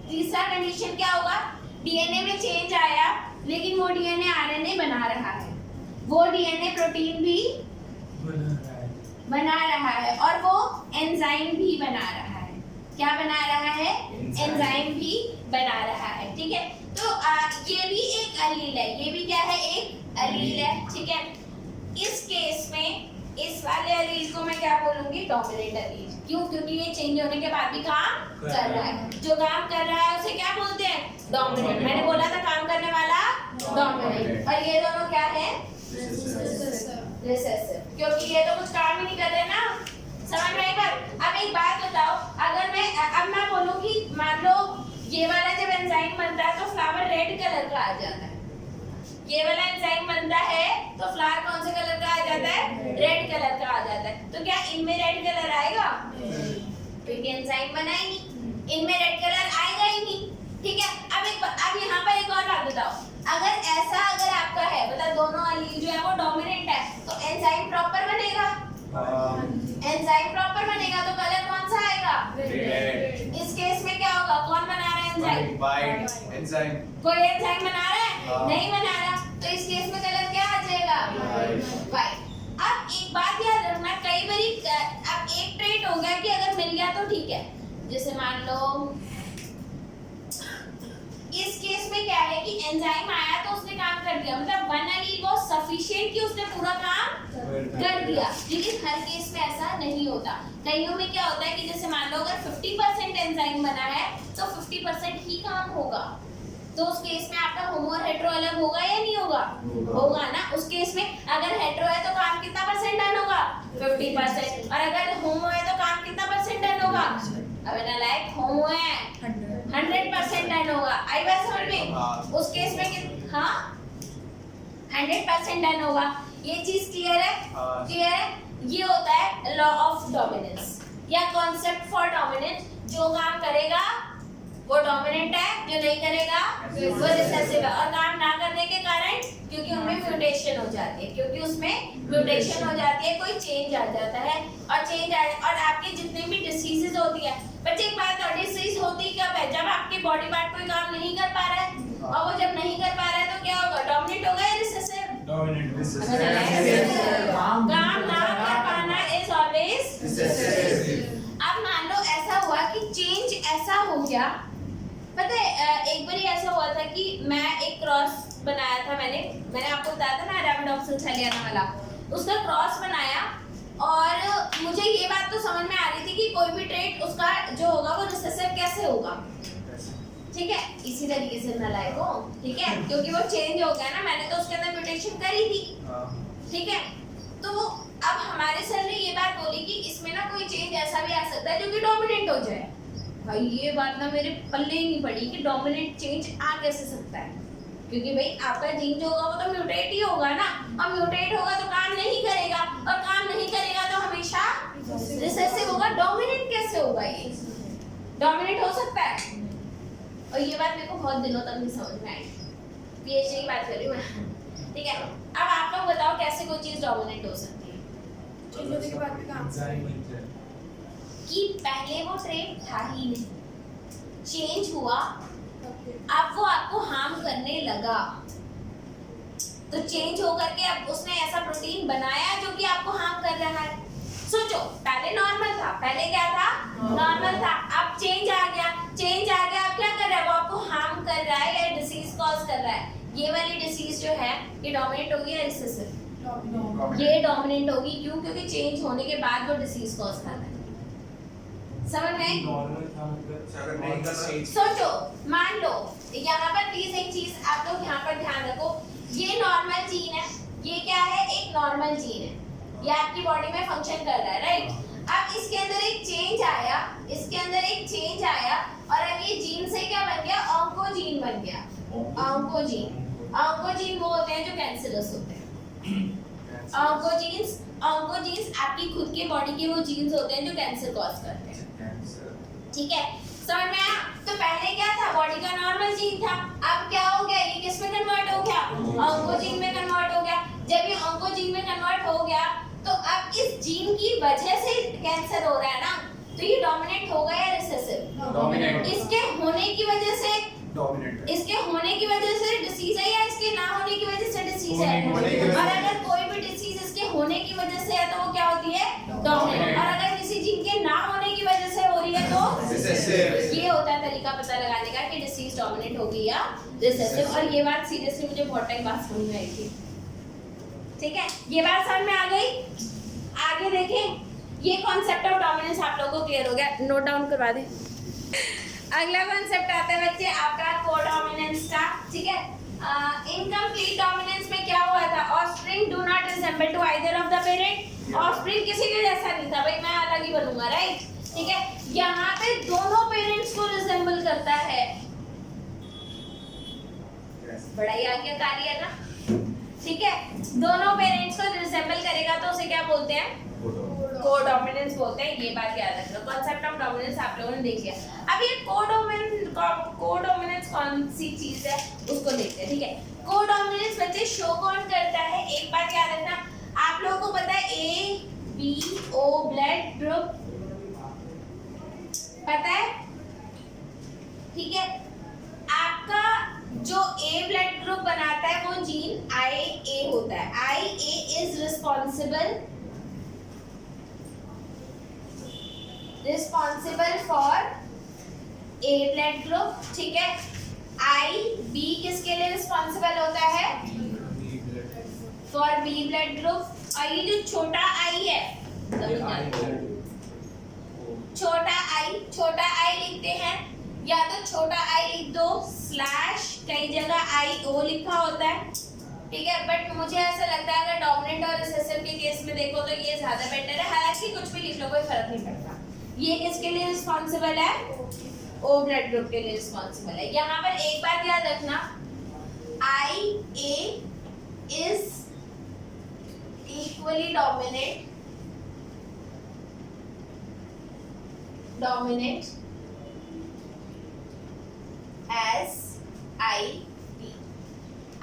तीसरा कंडीशन क्या होगा? डीएनए में चेंज आया लेकिन वो डीएनए आरएनए बना रहा है, वो डीएनए प्रोटीन भी बना रहा है और वो एंजाइम भी बना रहा है। क्या बना रहा है? एंजाइम भी बना रहा है, ठीक है। तो ये भी एक एलील है, ये भी क्या है? एक एलील है, ठीक है। इस केस में इस वाले एलील को मैं क्या बोलूंगी? Dominant allele. क्यों? क्योंकि ये चेंज होने के बाद भी काम कर रहा है, जो काम कर रहा है उसे क्या बोलते हैं? डोमिनेंट। मैंने बोला था काम करने वाला डोमिनेंट, और ये दोनों क्या है? रिसेसिव, क्योंकि ये तो कुछ काम ही नहीं कर रहे ना, समझ में आई बात? अब एक बात बताओ, अगर मैं बोलूं कि मान लो ये वाला जब एंजाइम बनता है तो फ्लावर रेड कलर का आ जाता है, ये वाला एंजाइम बनता है तो फ्लावर कौन से कलर का आ जाता है? रेड कलर का आ जाता है। तो क्या इनमें रेड कलर आएगा? क्योंकि एंजाइम बना ही नहीं, इनमें रेड कलर आएगा ही नहीं, ठीक है। अब यहाँ पर एक और बात बताओ, अगर आपका है, मतलब दोनों एलील जो है वो डोमिनेंट है, तो एंजाइम प्रॉपर बनेगा, एंजाइम प्रॉपर बनेगा तो कलर कौन सा आएगा? रेड। इस केस में क्या होगा? कौन बना रहा है एंजाइम? White enzyme. कोई एंजाइम बना रहा है? नहीं बना रहा, तो इस केस में कलर क्या आ जाएगा? वाइट। अब एक बात याद रखना, कई बारी अब एक ट्रेट हो गया कि अगर मिल गया तो ठीक है, जैसे मान लो इस केस में क्या है कि एंजाइम आया तो उसने काम कर दिया, मतलब one allele was sufficient sufficient कि उसने पूरा काम कर दिया। लेकिन हर केस में ऐसा नहीं होता। कईयों में क्या होता है कि जैसे मान लो अगर 50% एंजाइम बना है तो 50% ही काम होगा, तो उस केस में आपका होमो और हेटेरो अलग होगा या नहीं होगा? होगा ना। उस केस में अगर हेटेरो है तो काम कितना परसेंट डन होगा? 50%। और अगर होमो है तो काम कितना परसेंट डन होगा? अब नालायक, होमो है 100% डन होगा। आई बात समझ में? उस केस में हाँ 100% डन होगा। ये चीज क्लियर है? क्लियर है? ये होता है लॉ ऑफ डोमिनेंस या कॉन्सेप्ट फॉर डोमिनेंस। जो काम करेगा वो डोमिनेंट है, जो नहीं करेगा वो रिसेसिव है। और काम ना करने के कारण क्योंकि उनमें म्यूटेशन हो जाती है, क्योंकि उसमें म्यूटेशन हो जाती है, कोई चेंज आ जाता है। और आपके जितने भी डिसीजेज होती है, बच्चे एक बात और, डिसीज होती कब है? जब आपके बॉडी पार्ट कोई काम नहीं कर पा रहा है। और वो जब नहीं कर पा रहा है तो क्या होगा? डोमिनेंट होगा या रिसेसिव? काम ना कर पाना इज ऑलवेज रिसेसिव। अब मान लो ऐसा हुआ कि चेंज ऐसा हो गया, पता है एक बार ऐसा हुआ था कि मैं एक क्रॉस बनाया था, मैंने आपको बताया था ना अरेबिडोप्सिस थलियाना वाला, उसका क्रॉस बनाया। और मुझे ये बात तो समझ में आ रही थी कि कोई भी ट्रेट उसका जो होगा वो रिसेसिव कैसे होगा, ठीक है? इसी तरीके से नालायक हो, ठीक है? क्योंकि वो चेंज हो गया ना, मैंने तो उसके अंदर म्यूटेशन करी थी, ठीक है? तो अब हमारे सर ने ये बात बोली कि इसमें ना कोई चेंज ऐसा भी आ सकता है जो कि डोमिनेंट हो जाए। भाई ये बात ना मेरे पल्ले ही नहीं पड़ी कि डोमिनेंट चेंज आ कैसे सकता है, क्योंकि भाई आपका जीन जो होगा वो तो म्यूटेट ही होगा ना, और म्यूटेट होगा तो काम नहीं करेगा, और काम नहीं करेगा तो हमेशा रिसेसिव होगा। डोमिनेंट कैसे होगा? ये डोमिनेंट हो सकता है? और ये बात मेरे को बहुत दिनों तक नहीं समझ में आई, पीएचडी की बात कर रही हूँ मैं, ठीक है? अब आप लोग बताओ कैसे कोई चीज डोमिनेंट हो सकती है? कि पहले वो ट्रेट था ही नहीं, चेंज हुआ, अब वो आपको हार्म करने लगा, तो चेंज होकर के अब उसने ऐसा प्रोटीन बनाया जो कि आपको हार्म कर रहा है। सोचो, पहले नॉर्मल था, पहले क्या था? नॉर्मल था, अब चेंज आ गया, अब क्या कर रहा है? वो आपको हार्म कर रहा है या डिसीज कॉज कर रहा है। ये वाली डिसीज जो है ये डोमिनेंट होगी या रिसेसिव? ये डोमिनेंट होगी। क्यों? क्योंकि चेंज होने के बाद वो डिसीज कॉज कर रहा है। समझ में? सोचो, मान लो यहाँ पर प्लीज एक चीज आप लोग यहाँ पर ध्यान रखो, ये नॉर्मल जीन है, ये क्या है? एक नॉर्मल जीन है, ये आपकी बॉडी में फंक्शन कर रहा है, राइट? अब इसके अंदर एक चेंज आया, और अब ये जीन से क्या बन गया? ऑन्कोजीन बन गया। ऑन्कोजीन वो होते हैं जो कैंसरस होते हैं। ऑन्कोजीन्स आपकी खुद के बॉडी के वो जीन्स होते हैं जो कैंसर कॉज करते हैं, ठीक है? समझ में आया? तो पहले क्या था? बॉडी का नॉर्मल जीन था, अब क्या हो गया? ये किस में कन्वर्ट हो गया? ऑन्कोजीन में कन्वर्ट हो गया। जब ये ऑन्कोजीन में कन्वर्ट हो गया तो अब इस जीन की वजह से कैंसर हो रहा है ना, तो ये डोमिनेंट होगा या रिसेसिव? डोमिनेंट। इसके होने की वजह से डोमिनेंट, इसके होने की वजह से डिसीज है या इसके ना होने की वजह से डिसीज है? और अगर कोई भी डिसीज इसके होने की वजह से है तो वो क्या होती है? डोमिनेंट। और अगर किसी जीन के ना होने की वजह से हो रही है तो रिसेसिव। ये होता है तरीका पता लगाने का कि डिसीज डोमिनेंट होगी या रिसेसिव। और ये बात सीरियसली मुझे बहुत टाइम बाद समझ में आई थी, ठीक है? ये बात समझ में आ गई? आगे देखें, ये कॉन्सेप्ट ऑफ डोमिनेंस आप लोगों को क्लियर हो गया, नोट डाउन करवा दें। अगला कॉन्सेप्ट आता है बच्चे आपका कोडोमिनेंस का, ठीक है? इनकम्प्लीट डोमिनेंस में क्या हुआ था? Offspring do not resemble to either of the parent. Offspring किसी के जैसा नहीं था, भाई मैं अलग ही बनूंगा, राइट? ठीक है? यहाँ पे दोनों पेरेंट्स को रिसेंबल करता है, बड़ा ही आज्ञाकारी है ना, ठीक है? दोनों पेरेंट्स को रिसेंबल करेगा तो उसे क्या बोलते हैं? कोडोमिनेंस बोलते हैं। ये बात याद रखना। कॉन्सेप्ट ऑफ डोमिनेंस आप लोगों ने देख लिया। अब ये कोडोमिनेंस कौन सी चीज है उसको देखते हैं, ठीक है? कोडोमिनेंस बच्चे शो कौन करता है? एक बात याद रखना, आप लोगों को पता है A, B, O blood group पता है, ठीक है? आपका जो A ब्लड ग्रुप बनाता है वो जीन IA होता है। IA is responsible for A blood group, ठीक है? IB किसके लिए रिस्पॉन्सिबल होता है? For B blood group. और ये जो छोटा आई है, छोटा आई लिखते हैं, या तो छोटा आई लिख दो स्लैश, कई जगह आई ओ लिखा होता है, ठीक है। बट मुझे ऐसा लगता है अगर डोमिनेंट और रिसेसिव के केस में देखो तो ये ज्यादा बेटर है। हालांकि कुछ भी लिख लो कोई फर्क नहीं पड़ता। ये किसके लिए रिस्पॉन्सिबल है? ओ ब्लड ग्रुप के लिए रिस्पॉन्सिबल है। यहाँ पर एक बात याद रखना, I A is equally dominant as IB.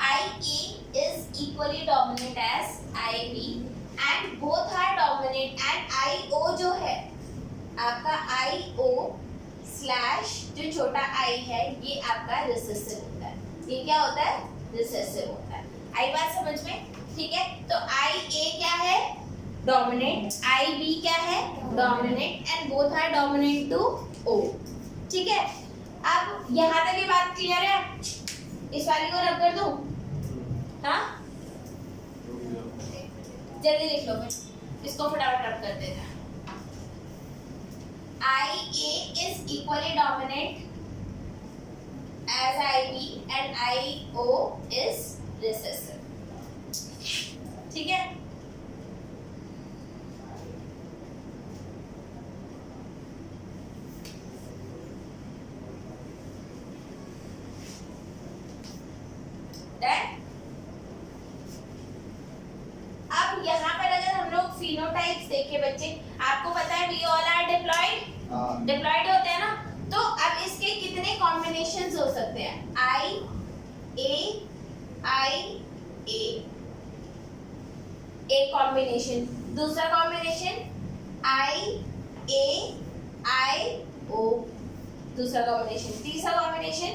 IE is equally dominant as IB and both are dominant, and IO जो है आपका IO स्लैश जो छोटा I है ये आपका रिसेसिव होता है। ये क्या होता है? रिसेसिव होता है। आई बात समझ में? ठीक है। तो IA क्या है? डोमिनेंट। IB क्या है? Dominant, and both are dominant to O। ठीक है। अब यहाँ तक ये बात क्लियर है? इस वाली को रब कर दूं? हाँ, जल्दी लिख लो, फिर इसको फटाफट रब कर देना। IA is equally dominant as IB and IO is recessive। ठीक है। अब यहाँ पर अगर हम लोग फिनोटाइप्स देखें बच्चे, आपको पता है वी ऑल आर डिप्लॉयड होते हैं ना, तो अब इसके कितने कॉम्बिनेशंस हो सकते हैं? आई ए एक कॉम्बिनेशन, दूसरा कॉम्बिनेशन आई ओ, दूसरा कॉम्बिनेशन, तीसरा कॉम्बिनेशन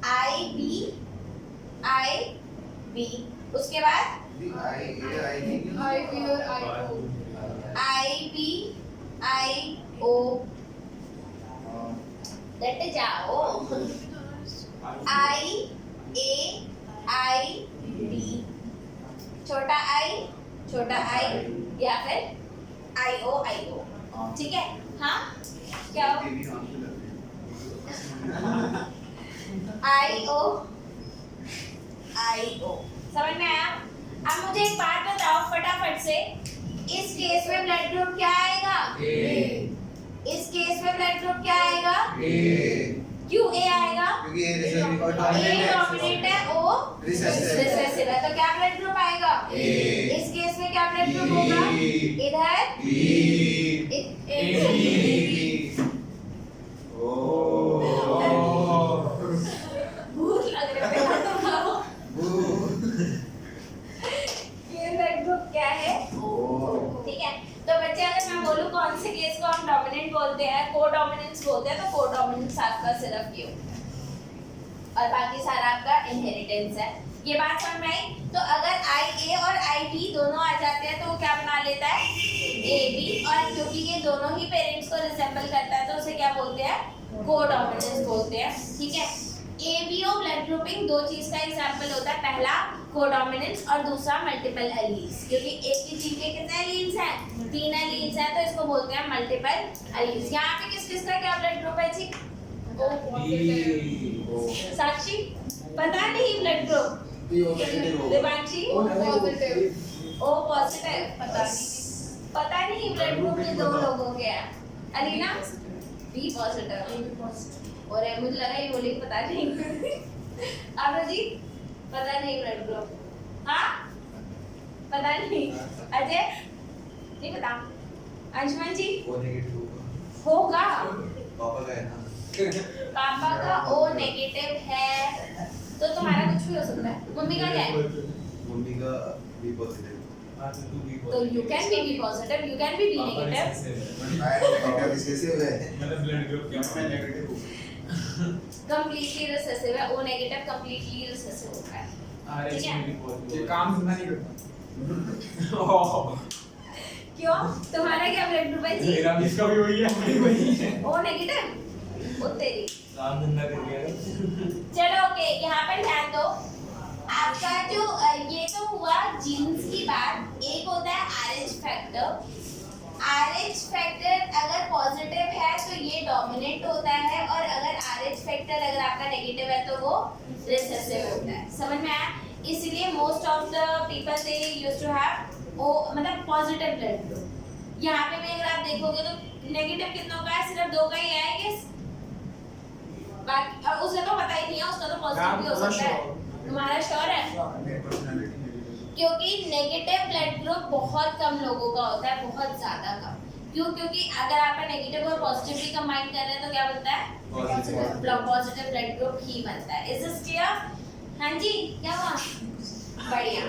आई बी, उसके बाद आई बी आई ओ, डट जाओ, आई ए आई बी, छोटा आई या फिर आई ओ। ठीक है। हाँ, क्या हो? आई ओ, समझ में आया? अब मुझे एक बात बताओ फटाफट से, इस केस में ब्लड ग्रुप क्या आएगा? ए। इस केस में ब्लड ग्रुप क्या आएगा? ए। क्यों ए आएगा? क्योंकि ए डोमिनेंट है, ओ रिसेसिव है, तो क्या ब्लड ग्रुप आएगा? ए। इस केस में क्या ब्लड ग्रुप होगा? इधर भूख लग रहा है। ये ब्लड ग्रुप क्या है? ठीक है। तो बच्चे अगर मैं बोलूं कौन से केस को हम डोमिनेंट बोलते हैं, कोडोमिनेंस बोलते हैं, तो कोडोमिनेंस आपका सिर्फ ये होता है और बाकी सारा आपका इनहेरिटेंस है। ये बात समझ में आई? तो अगर आई ए और आई बी दोनों आ जाते हैं तो वो क्या बना लेता है? ए बी, और क्योंकि ये दोनों ही पेरेंट्स को रिसेंबल करता है तो उसे क्या बोलते हैं? कोडोमिनेंस बोलते हैं। ठीक है। एबीओ ब्लड ग्रुपिंग दो चीज का एग्जांपल होता है, पहला कोडोमिनेंस और दूसरा मल्टीपल एलील्स, क्योंकि एक ही जीन के कितने एलील्स हैं? 3 एलील्स हैं, तो इसको बोलते हैं मल्टीपल एलील्स। यहाँ पे किस किस का क्या ब्लड ग्रुप है जी? साक्षी पता नहीं blood group? Devanshi O positive, पता नहीं ब्लड ग्रुप में 2 लोगों के है। अलीना बी पॉजिटिव, और मुझे लगा ये बोली पता नहीं। अभिजीत पता नहीं ब्लड ग्रुप, हाँ पता नहीं। अजय नहीं पता। अंशुमन जी होगा, पापा का ओ नेगेटिव है तो तुम्हारा कुछ भी हो सकता है। मम्मी का क्या है? मम्मी का बी पॉजिटिव, तो you can be positive, you can be negative. Negative recessive है, मतलब ब्लड ग्रुप क्या मैं नेगेटिव हूं, कंप्लीटली रिसेसिव है, ओ नेगेटिव कंप्लीटली रिसेसिव होता है। ठीक है। ये काम सुनना नहीं करता। क्यों? तुम्हारा क्या ब्लड ग्रुप है जी? मेरा भी इसका भी वही है, मेरी वही है। ओ नेगेटिव, ओ तेरी। काम धंधा कर लिया। चलो ओके, यहाँ पर ध्यान दो। आपका जो ये तो हुआ जीन कैपिटल अगर आपका नेगेटिव है तो वो रिसेसिव होता है। समझ में आया? इसलिए most of the people they used to have O मतलब पॉजिटिव ब्लड ग्रुप। यहाँ पे भी अगर आप देखोगे तो नेगेटिव कितनों का है? सिर्फ 2 का ही है आई गेस। बाकी और उसे तो पता ही नहीं है, उसका तो पॉजिटिव भी हो सकता है। तुम्हारा श्योर है? क्योंकि नेगेटिव ब्लड ग्रुप बहुत कम लोगों का होता है, बहुत ज्यादा कम। क्यों? क्योंकि अगर आप नेगेटिव और पॉजिटिव भी कंबाइन कर रहे हैं तो क्या बनता है? पॉजिटिव ब्लड ग्रुप ही बनता है। Is this clear? हाँ जी, क्या हुआ? बढ़िया।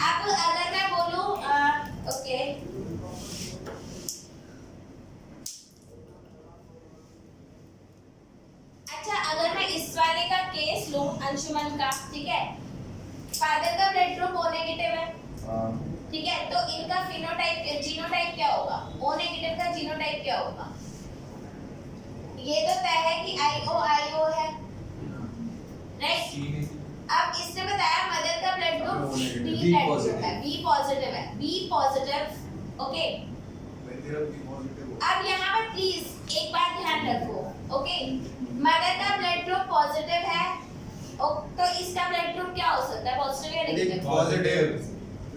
अब अगर मैं बोलूं ओके, अच्छा अगर मैं इस वाले का केस लूं अंशुमन का, ठीक है, फादर का ब्लड ग्रुप ओ नेगेटिव है, ठीक है, तो इनका फिनोटाइप जीनोटाइप क्या होगा? ओ नेगेटिव का जीनोटाइप क्या होगा? ये तो तय है कि आईओ है, राइट? अब इसने बताया मदर का ब्लड ग्रुप बी पॉजिटिव है, बी पॉजिटिव, ओके। अब यहाँ पर प्लीज एक बात ध्यान रखो, ओके, मदर का ब्लड ग्रुप पॉजिटिव है, तो इसका ब्लड ग्रुप क्या हो सकता है? पॉजिटिव या नेगेटिव? पॉजिटिव,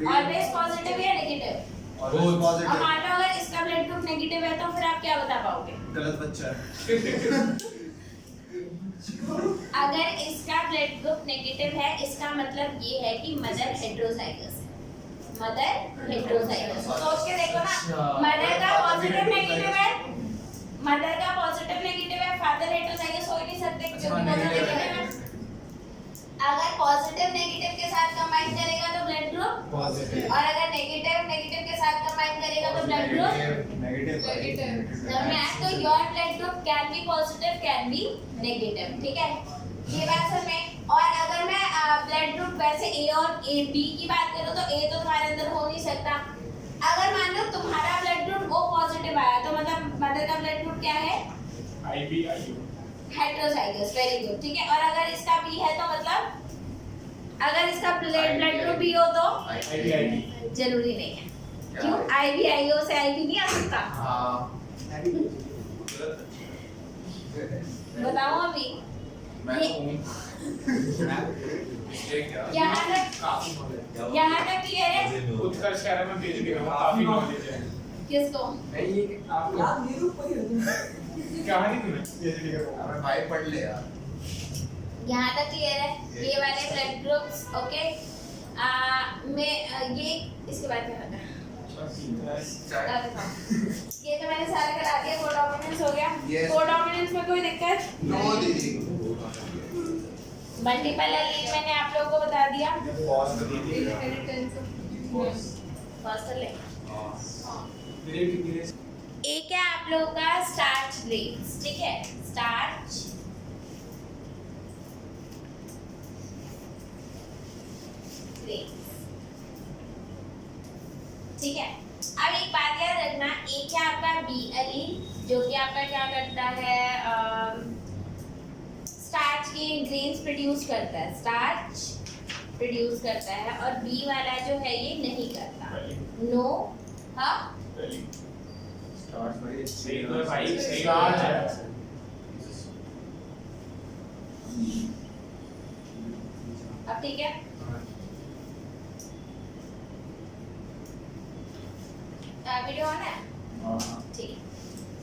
ऑलवेज पॉजिटिव या नेगेटिव? Always positive. और मान लो अगर इसका ब्लड ग्रुप नेगेटिव है तो फिर आप क्या बता पाओगे? गलत बच्चा है। अगर इसका ब्लड ग्रुप नेगेटिव है, इसका मतलब ये है कि मदर हेटेरोजाइगस है, मदर हेटेरोजाइगस। सोच के देखो ना, मदर का पॉजिटिव नेगेटिव है, मदर का पॉजिटिव नेगेटिव है, फादर हेटेरोजाइगस हो ही नहीं सकते क्योंकि मदर नेगेटिव है। अगर पॉजिटिव नेगेटिव के साथ कंबाइन करेगा तो ब्लड ग्रुप पॉजिटिव, और अगर नेगेटिव नेगेटिव के साथ कंबाइन करेगा तो ब्लड ग्रुप नेगेटिव। तो your blood group can be positive, can be negative, ठीक है, ये बात समझ में। और अगर मैं ब्लड ग्रुप वैसे ए और ए बी की बात करूं तो ए तो तुम्हारे अंदर हो नहीं सकता। अगर मान लो तुम्हारा ब्लड ग्रुप ओ पॉजिटिव आया तो मतलब मदर का ब्लड ग्रुप क्या है? IB IO, heterozygous, very good, ठीक है। और अगर इसका बी है तो मतलब अगर इसका ब्लड ग्रुप बी हो तो आईबी आईबी। जरूरी नहीं है। क्यों? आईबी आईओ से आईबी नहीं आ सकता? हाँ, बताओ अभी। यहाँ तक क्लियर है? उत्कर्ष कह रहा मैं पीएचडी कर रहा हूं, काफी नॉलेज है। किसको? नहीं ये आपको कहानी तुम्हें पीएचडी कर रहा हूं। अबे भाई पढ़ ले यार। यहाँ तक क्लियर है? ये वाले ब्लड ग्रुप्स, ओके। मैं ये इसके बाद क्या होता है? ये तो मैंने सारा करा दिया, कोडोमिनेंस हो गया। Yes. कोडोमिनेंस में कोई दिक्कत? नो दीदी। मल्टीपल एलील मैंने आप लोगों को बता दिया। फर्स्ट ले। एक है आप लोगों का स्टार्च ग्रेन्स, ठीक है, स्टार्च ग्रेन्स, ठीक है। अब एक बात याद रखना, एक है आपका बी एलील जो कि आपका क्या करता है, स्टार्च के ग्रेन्स प्रोड्यूस करता है, स्टार्च प्रोड्यूस करता है, और बी वाला जो है ये नहीं करता। नो, हाँ, भाई स्टार्च है। अब ठीक है। वीडियो ऑन है? ठीक है।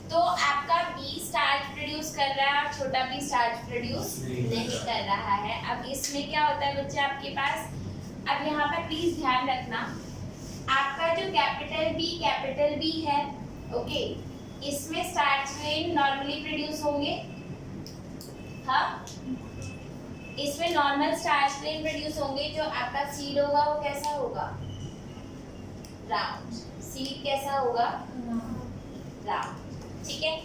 तो आपका बी स्टार्च प्रोड्यूस कर रहा है, छोटा बी स्टार्च प्रोड्यूस नहीं कर रहा है। अब इसमें क्या होता है बच्चे आपके पास, अब यहाँ पर प्लीज ध्यान रखना, आपका जो कैपिटल बी है, ओके, इसमें स्टार्च ग्रेन नॉर्मली प्रोड्यूस होंगे, हाँ, इसमें नॉर्मल स्टार्च ग्रेन प्रोड्यूस होंगे। जो आपका सीड होगा वो कैसा होगा? राउंड। सीड कैसा होगा? राउंड, ठीक है।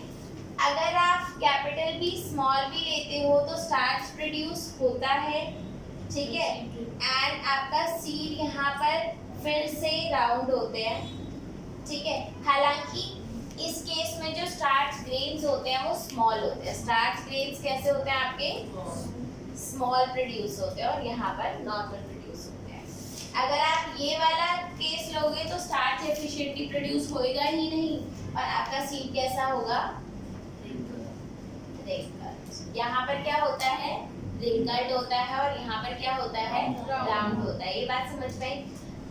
अगर आप कैपिटल बी स्मॉल बी लेते हो तो स्टार्च प्रोड्यूस होता है, ठीक है, एंड आपका सीड यहाँ पर फिर से राउंड होते हैं, ठीक है। हालांकि इस केस में जो स्टार्च ग्रेन्स होते हैं वो स्मॉल होते हैं। स्टार्च ग्रेन्स कैसे होते हैं आपके? स्मॉल प्रोड्यूस होते हैं, और यहाँ पर नॉर्मल प्रोड्यूस होते हैं। अगर आप ये वाला केस लोगे तो स्टार्च एफिशिएंटली प्रोड्यूस होएगा ही नहीं, और आपका सीड कैसा होगा? रेड कलर, यहाँ पर क्या होता है, रिंकल्ड होता है, और यहाँ पर क्या होता है, राउंड होता है। ये बात समझ में आई?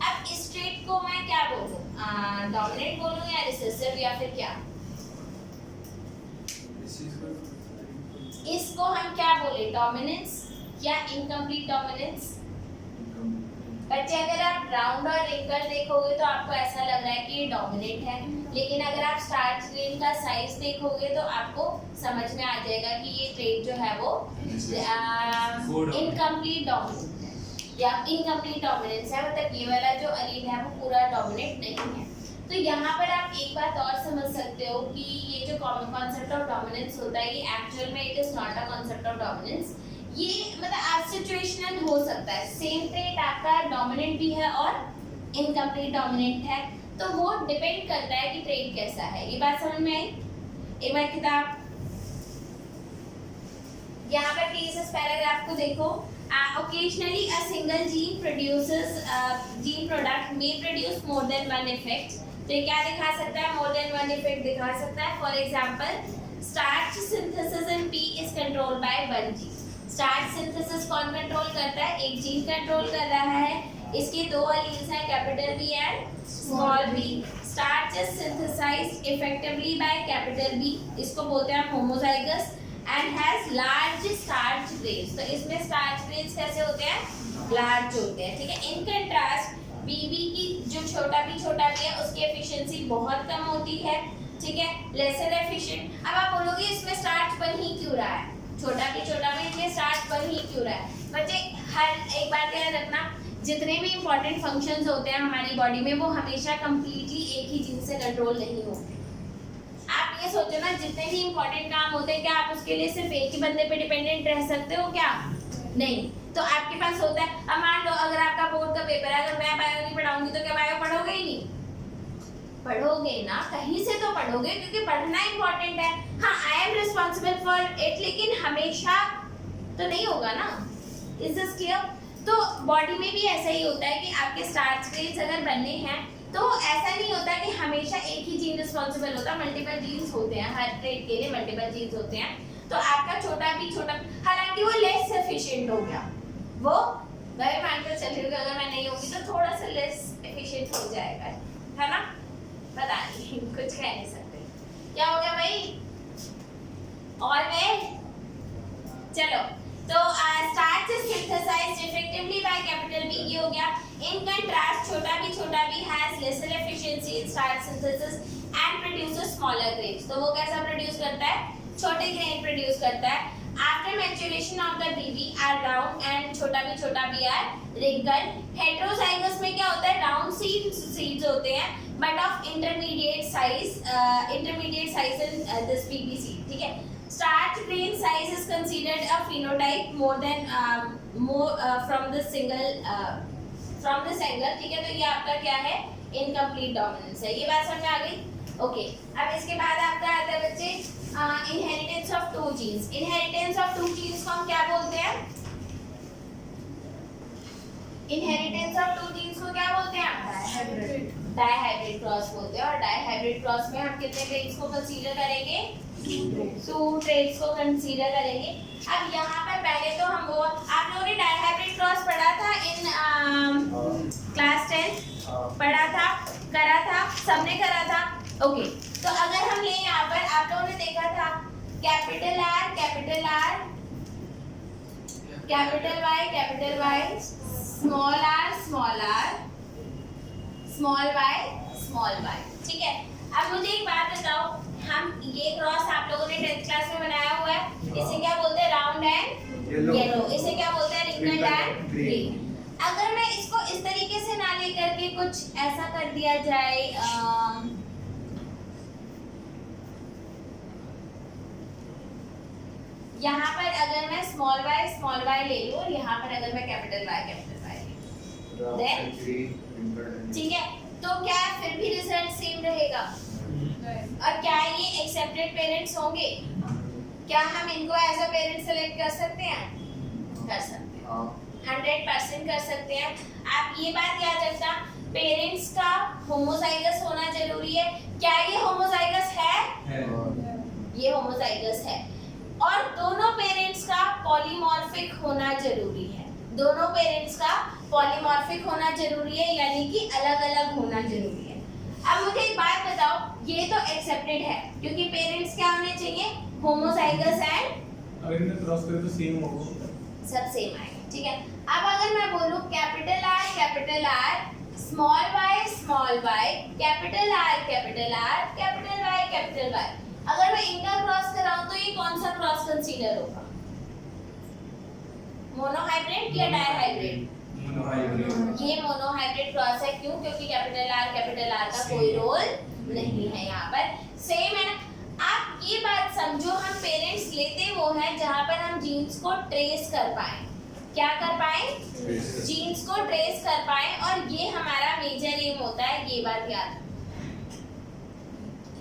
अब इस ट्रेट को मैं क्या बोलूँ, डोमिनेंट बोलूँ या रिसेसिव या फिर क्या? इसको हम क्या बोले, डोमिनेंस या इनकम्प्लीट डोमिनेंस? बच्चे अगर आप राउंड और रिंकल देखोगे तो आपको ऐसा लग रहा है कि ये डोमिनेंट है, लेकिन अगर आप स्टार्च ग्रेन का साइज देखोगे तो आपको समझ में आ जाएगा कि ये ट्रेट जो है वो इनकम्प्लीट डोमिनेंट है या इनकम्प्लीट डोमिनेंस है, मतलब ये वाला जो अलील है वो पूरा डोमिनेंट नहीं है। तो यहाँ पर आप एक बात और समझ सकते हो कि ये जो कॉन्सेप्ट ऑफ डोमिनेंस होता है, ये एक्चुअल में it is not a concept of dominance. ये मतलब आप सिचुएशनल हो सकता है, सेम ट्रेट आपका डोमिनेंट भी है और इनकम्प्लीट डोमिनेंट है, तो वो डिपेंड करता है कि ट्रेट कैसा है। ये बात समझ में आई? एक बार किताब यहाँ पर केसेस पैराग्राफ को देखो। Occasionally a single gene produces gene product may produce more than one effect। तो ये क्या दिखा सकता है, more than one effect दिखा सकता है। For example, starch synthesis in pea is controlled by one gene। Starch synthesis कौन कंट्रोल करता है, एक जीन कंट्रोल कर रहा है, इसके दो एलील्स हैं, capital B and small B. Starch is synthesized effectively by capital B, इसको बोलते हैं homozygous, and has large starch grains. तो इसमें स्टार्च ग्रेन्स कैसे होते हैं, लार्ज होते हैं, ठीक है। इन कंट्रास्ट बीबी की जो छोटा भी है उसकी एफिशिएंसी बहुत कम होती है, ठीक है, लेसर एफिशिएंट। अब आप बोलोगे इसमें स्टार्च बन ही क्यों रहा है, छोटा भी इसमें स्टार्च बन ही क्यों रहा है? बच्चे हर एक बात याद रखना, जितने भी इंपॉर्टेंट फंक्शंस होते हैं हमारी बॉडी में वो हमेशा कंप्लीटली एक ही चीज से कंट्रोल नहीं होते। आप ये सोचो ना, जितने भी इंपॉर्टेंट काम होते हैं क्या आप उसके लिए सिर्फ एक ही बंदे पे डिपेंडेंट रह सकते हो क्या? नहीं। तो आपके पास होता है, अब मान लो अगर आपका बोर्ड का पेपर है, अगर मैं बायो नहीं पढ़ाऊंगी तो क्या बायो पढ़ोगे ही नहीं? पढ़ोगे ना, कहीं से तो पढ़ोगे, क्योंकि पढ़ना इंपॉर्टेंट है। हाँ, I am responsible for it, लेकिन हमेशा तो नहीं होगा ना। Is this clear? तो बॉडी में भी ऐसा ही होता है कि आपके स्टार्च ग्रेन्स अगर बनने हैं तो ऐसा नहीं होता कि हमेशा एक ही जीन रिस्पॉन्सिबल होता, मल्टीपल जीन्स होते हैं, हर ट्रेट के लिए मल्टीपल जीन्स होते हैं। तो आपका छोटा, हालांकि वो लेस एफिशिएंट हो गया, वो वही मानकर चल रही, अगर मैं नहीं होगी तो थोड़ा सा लेस एफिशिएंट हो जाएगा, है ना? पता नहीं, कुछ कह नहीं सकते। क्या हो गया भाई? और में चलो, तो starch is synthesized effectively by capital B, ये हो गया। इन कंट्रास्ट छोटा भी has lesser efficiency in starch synthesis and produces smaller grains. तो वो कैसा प्रोड्यूस करता है, छोटे ग्रेन प्रोड्यूस करता है। After maturation of the baby are round and छोटा भी आर रिंकल्ड। हेटेरोजाइगस में क्या होता है, राउंड सीड्स होते हैं but of intermediate size in this PBC, ठीक है। Starch grain size is considered a phenotype more than from this angle, ठीक है। तो ये आपका क्या है, incomplete dominance है। ये बात समझ में आ गई? ओके। अब इसके बाद आपका आता है बच्चे inheritance of two genes। inheritance of two genes को हम क्या बोलते हैं? inheritance of two genes को क्या बोलते हैं? डाइहाइब्रिड क्रॉस बोलते हैं। और डाइहाइब्रिड क्रॉस में हम कितने ट्रेट्स को कंसीडर करेंगे? 2 ट्रेट्स को कंसीडर करेंगे। अब यहाँ पर पहले तो हम वो, आप लोगों ने डाइहाइब्रिड क्रॉस पढ़ा था इन क्लास 10 पढ़ा था, करा था, सबने करा था, ओके। तो अगर हम ले यहाँ पर, आप लोगों ने देखा था capital R, capital Y, small r, small y, ठीक है। अब मुझे एक बात बताओ, हम ये क्रॉस आप लोगों ने 10th क्लास में बनाया हुआ है, इसे क्या बोलते हैं, राउंड एंड येलो, इसे क्या बोलते हैं, रिंकल्ड एंड ग्रीन। अगर मैं इसको इस तरीके से ना लेकर के कुछ ऐसा कर दिया जाए, यहाँ पर अगर मैं स्मॉल y ले लूं और यहाँ पर अगर मैं कैपिटल Y ले लूं, ठीक है, तो क्या फिर भी रिजल्ट सेम रहेगा? और क्या ये एक्सेप्टेड पेरेंट्स होंगे? क्या हम इनको एज अ पेरेंट सेलेक्ट कर सकते हैं? कर सकते हैं, 100% कर सकते हैं। आप ये बात याद रखना, पेरेंट्स का होमोजाइगस होना जरूरी है। क्या ये होमोजाइगस है? ये होमोजाइगस है। और दोनों पेरेंट्स का पॉलीमॉर्फिक होना जरूरी है। दोनों पेरेंट्स का पॉलीमॉर्फिक होना जरूरी है, यानी कि अलग अलग होना जरूरी है। अब मुझे एक बात बताओ, ये तो एक्सेप्टेड है क्योंकि पेरेंट्स क्या होने चाहिए, होमोजाइगस एंड अगर इन्हें क्रॉस करें तो सेम होगा, सब सेम आएगा, ठीक है। अब अगर मैं बोलूं capital R, small y, capital R, capital Y, अगर मैं इनका क्रॉस कराऊं तो ये कौन सा क्रॉस कंसीडर होगा, मोनोहाइब्रिड या डाइहाइब्रिड? ये मोनोहाइब्रिड क्रॉस है। क्यों? क्योंकि कैपिटल R का कोई रोल नहीं है यहाँ पर, सेम है ना। आप ये बात समझो, हम पेरेंट्स लेते वो हैं जहाँ पर हम जीन्स को ट्रेस कर पाए। क्या कर पाए? जीन्स को ट्रेस कर पाए, और ये हमारा मेजर एम होता है, ये बात याद रखना।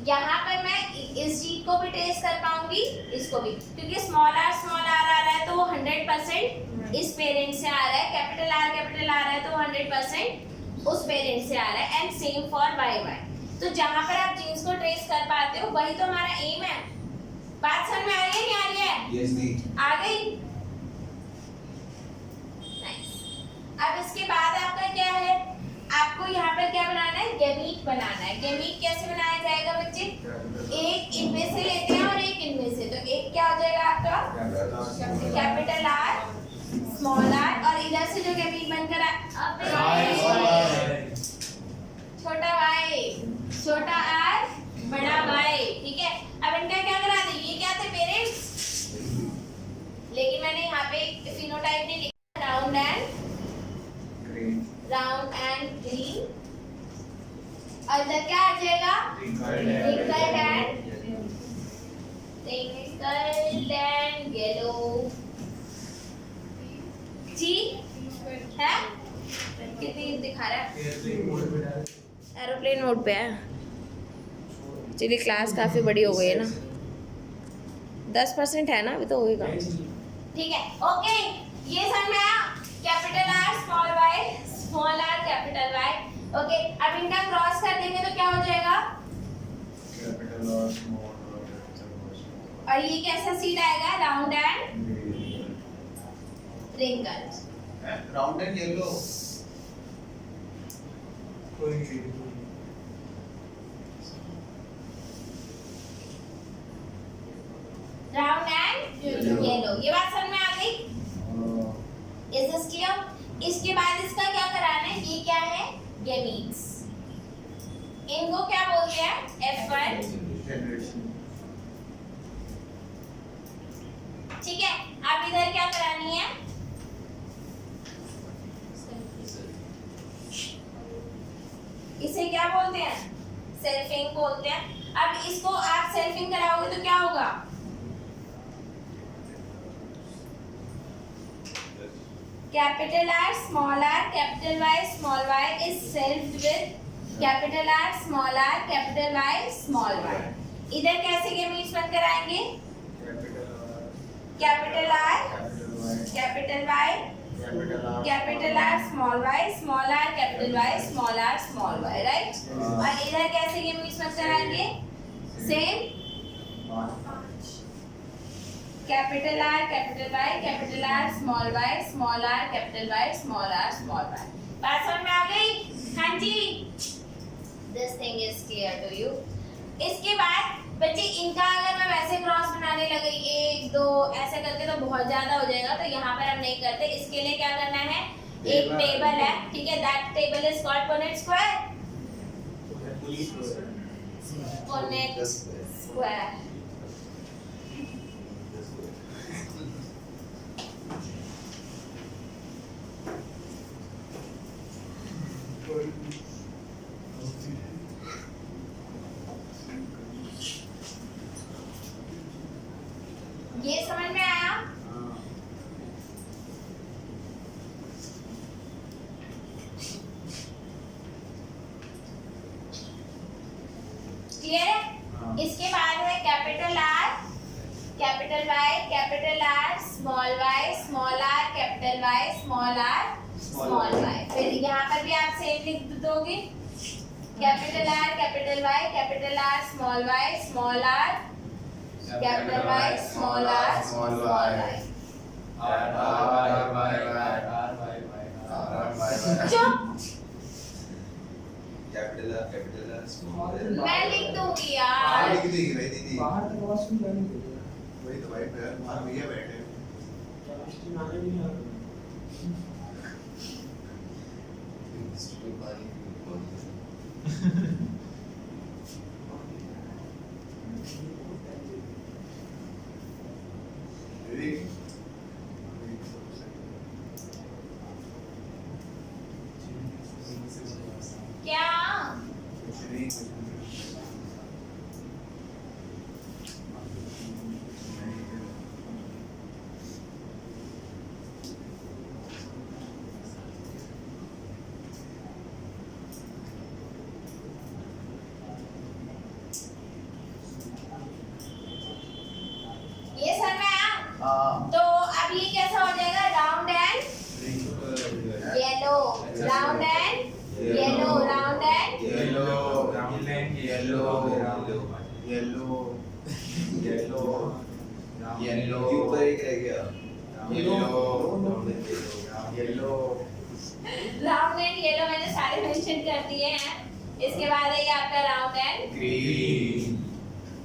यहाँ पर मैं इस जीन को भी ट्रेस कर पाऊंगी, इसको भी, क्योंकि स्मॉल आर आ रहा है तो वो 100% इस पेरेंट से आ रहा है, कैपिटल आर है तो 100% उस पेरेंट से आ रहा है, एंड सेम फॉर वाई। तो जहाँ पर आप जीन्स को ट्रेस कर पाते हो वही तो हमारा एम है। बात समझ में आ रही है, नहीं आ रही है? यस दी। आ गई? नाइस। अब इसके बाद आपका क्या है, आपको यहाँ पर क्या बनाना है, गैमीट बनाना है। गैमीट कैसे बनाया जाएगा बच्चे? एक इनमें से लेते हैं और एक इनमें से, तो एक क्या हो जाएगा आपका कैपिटल आर, स्मॉल आर, और इधर से जो गैमीट बनकर छोटा वाई, छोटा आर, बड़ा वाई, ठीक है। अब इनका क्या करा दे, ये क्या थे पेरेंट्स, लेकिन मैंने यहाँ पे फिनोटाइप नहीं लिखा, राउंड एंड ग्रीन, और इधर क्या आ जाएगा, रिंकल्ड एंड येलो, जी है कितनी दिखा रहा है, एरोप्लेन मोड पे है। चलिए क्लास काफ़ी बड़ी हो गई है ना, 10% है ना, अभी तो होएगा, ठीक है। ओके, ये समझ में आया, capital R, small R, capital Y. Okay, अब इनका क्रॉस कर देंगे तो क्या हो जाएगा, कैपिटल और स्मॉल और ये कैसा सीड आएगा, round and wrinkled, round and yellow. Round and yellow. ये बात समझ में आ गई? Is this clear? इसके बाद इसका क्या कराना है, ये क्या है, गैमीट्स। इनको क्या बोलते हैं, F1, ठीक है। अब इधर क्या करानी है, इसे क्या बोलते हैं, सेल्फिंग बोलते हैं। अब इसको आप सेल्फिंग कराओगे तो क्या होगा, capital R, capital Y, small y is selfed with capital R, capital Y, small y। इधर कैसे गैमीट्स बनकर आएंगे, capital R, capital Y, capital R, small r, capital Y, small r, right. और इधर कैसे गैमीट्स बनकर आएंगे, same, capital R, capital Y, capital R, small r, capital Y, small r। बात समझ में आ गई? हाँ जी, this thing is clear to you. इसके बाद बच्चे इनका अगर मैं वैसे क्रॉस बनाने लगी 1 2 ऐसे करके तो बहुत ज्यादा हो जाएगा, तो यहाँ पर हम नहीं करते। इसके लिए क्या करना है, एक टेबल है, ठीक है, that table is called Punnett square, Punnett square. ये समझ में आया? क्लियर है? इसके बाद है capital R, capital Y, capital R, small r, capital Y, small r, small y। फिर यहाँ पर भी आप सेम लिख दोगे, capital R, capital Y, capital R, small r, capital Y small r small I। चुप, कैपिटल आर स्मॉल आर। मैं लिख दूंगी हाँ यार। लिख देगी भाई दीदी। बाहर तक वॉशरूम जाने दे। वही तो भाई बाहर भैया बैठे हैं। वॉशरूम आने नहीं आ रहा। Ready? क्या? कुछ नहीं, कुछ नहीं। ये सर में आया? हाँ। तो अब ये कैसा हो जाएगा? Round and yellow, round and yellow, round and yellow के ऊपर एक रह गया। राउंड एंड येलो मैंने सारे मेंशन कर दिए हैं। इसके बाद है ये आपका round and green,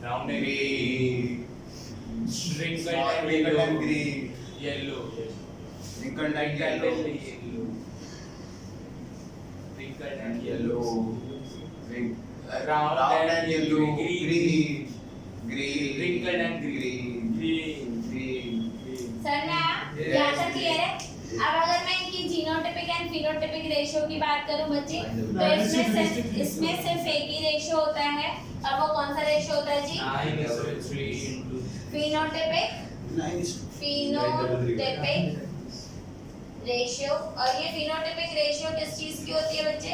round and green, wrinkled and wrinkled and yellow. green, Yellow. wrinkled and Wrinkled yellow, and yellow. Wrinkled and yellow, Round round and and yellow, green. green, green, Wrinkled and green, Green. green. Sir में आया? Yes. यहाँ तक clear है? अब अगर मैं इनकी genotypic and phenotypic ratio की बात करूं बच्चे, तो इसमें सिर्फ एक ही रेशियो होता है, और वो कौन सा रेशियो होता है जी? 9:3 into फिनोटाइपिक रेशियो। और ये फिनोटाइपिक रेशियो किस चीज की होती है बच्चे?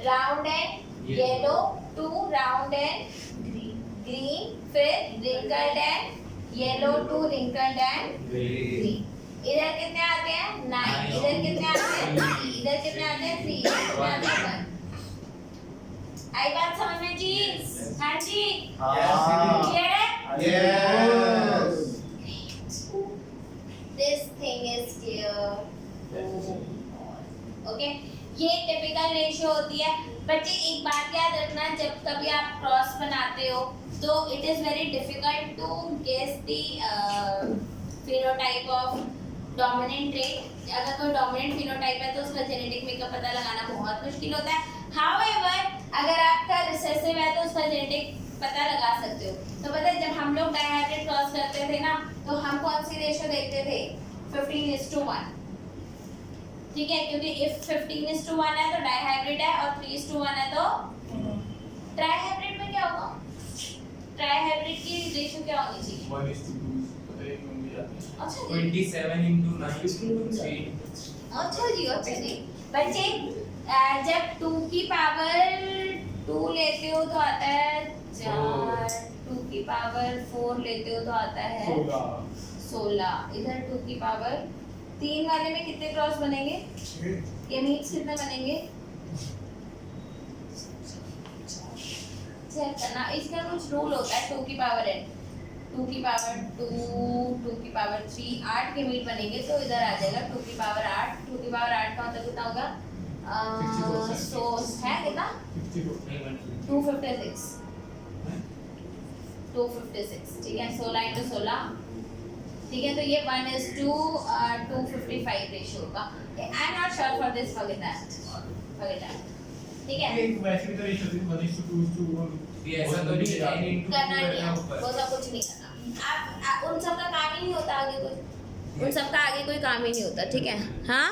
Round and yellow to round and green, फिर wrinkled and yellow to wrinkled and green. इधर कितने आते हैं? 9। इधर कितने आते हैं? 3। इधर कितने आते हैं? 3। इधर कितने आते हैं? 1। आई बात समझ में जी? हाँ जी, हाँ। क्लियर है? Yes. This thing is clear. Okay, ये टिपिकल रेशियो होती है। बच्चे एक बात याद रखना, जब कभी आप क्रॉस बनाते हो तो it is very difficult to guess the phenotype of dominant trait. अगर कोई डोमिनेंट फिनोटाइप है तो उसका जेनेटिक मेकअप पता लगाना बहुत मुश्किल होता है। हाउएवर अगर आपका रिसेसिव है तो उसका जेनेटिक पता लगा सकते हो। तो पता है जब हम लोग डायहाइब्रिड क्रॉस करते थे ना, तो हम कौन सी रेशियो देखते थे? 15:1, ठीक है, क्योंकि इफ 15:1 है तो डायहाइब्रिड है, और 3:1 है तो ट्राइहाइब्रिड में क्या होगा? ट्राइहाइब्रिड की रेशियो क्या होनी चाहिए? 1:2 पता है क्यों भी जाती है? अच्छा जी, 27 into 9:3. अच्छा जी, अच्छा जी। बच्चे जब 2 की पावर 2 लेते हो तो आता है 4, 2 की पावर 4 लेते हो तो आता है 16। इधर 2 की पावर 3 वाले में कितने क्रॉस बनेंगे? ये मीट्स कितने बनेंगे? चेक करना, इसका कुछ रूल होता है। 2 की पावर n, 2 की पावर 2, 2 की पावर 3, 8 के मीट बनेंगे तो इधर आ जाएगा 2 की पावर 8। 2 की पावर 8 का मतलब कितना होगा? सोर्स है कितना? 256, 256, ठीक है। 16 into 16, ठीक है। तो ये 1:255 रेशियो होगा। I am not sure for this, forget that, ठीक है। एक वैसे भी तो रेशियो थी 1:2:1। ये ऐसा तो नहीं 9 into करना 2 नहीं है, ऊपर. वो सब कुछ नहीं करना। आप उन सब का काम ही नहीं होता आगे, कोई उन सब का आगे कोई काम ही नहीं होता, ठीक है। हाँ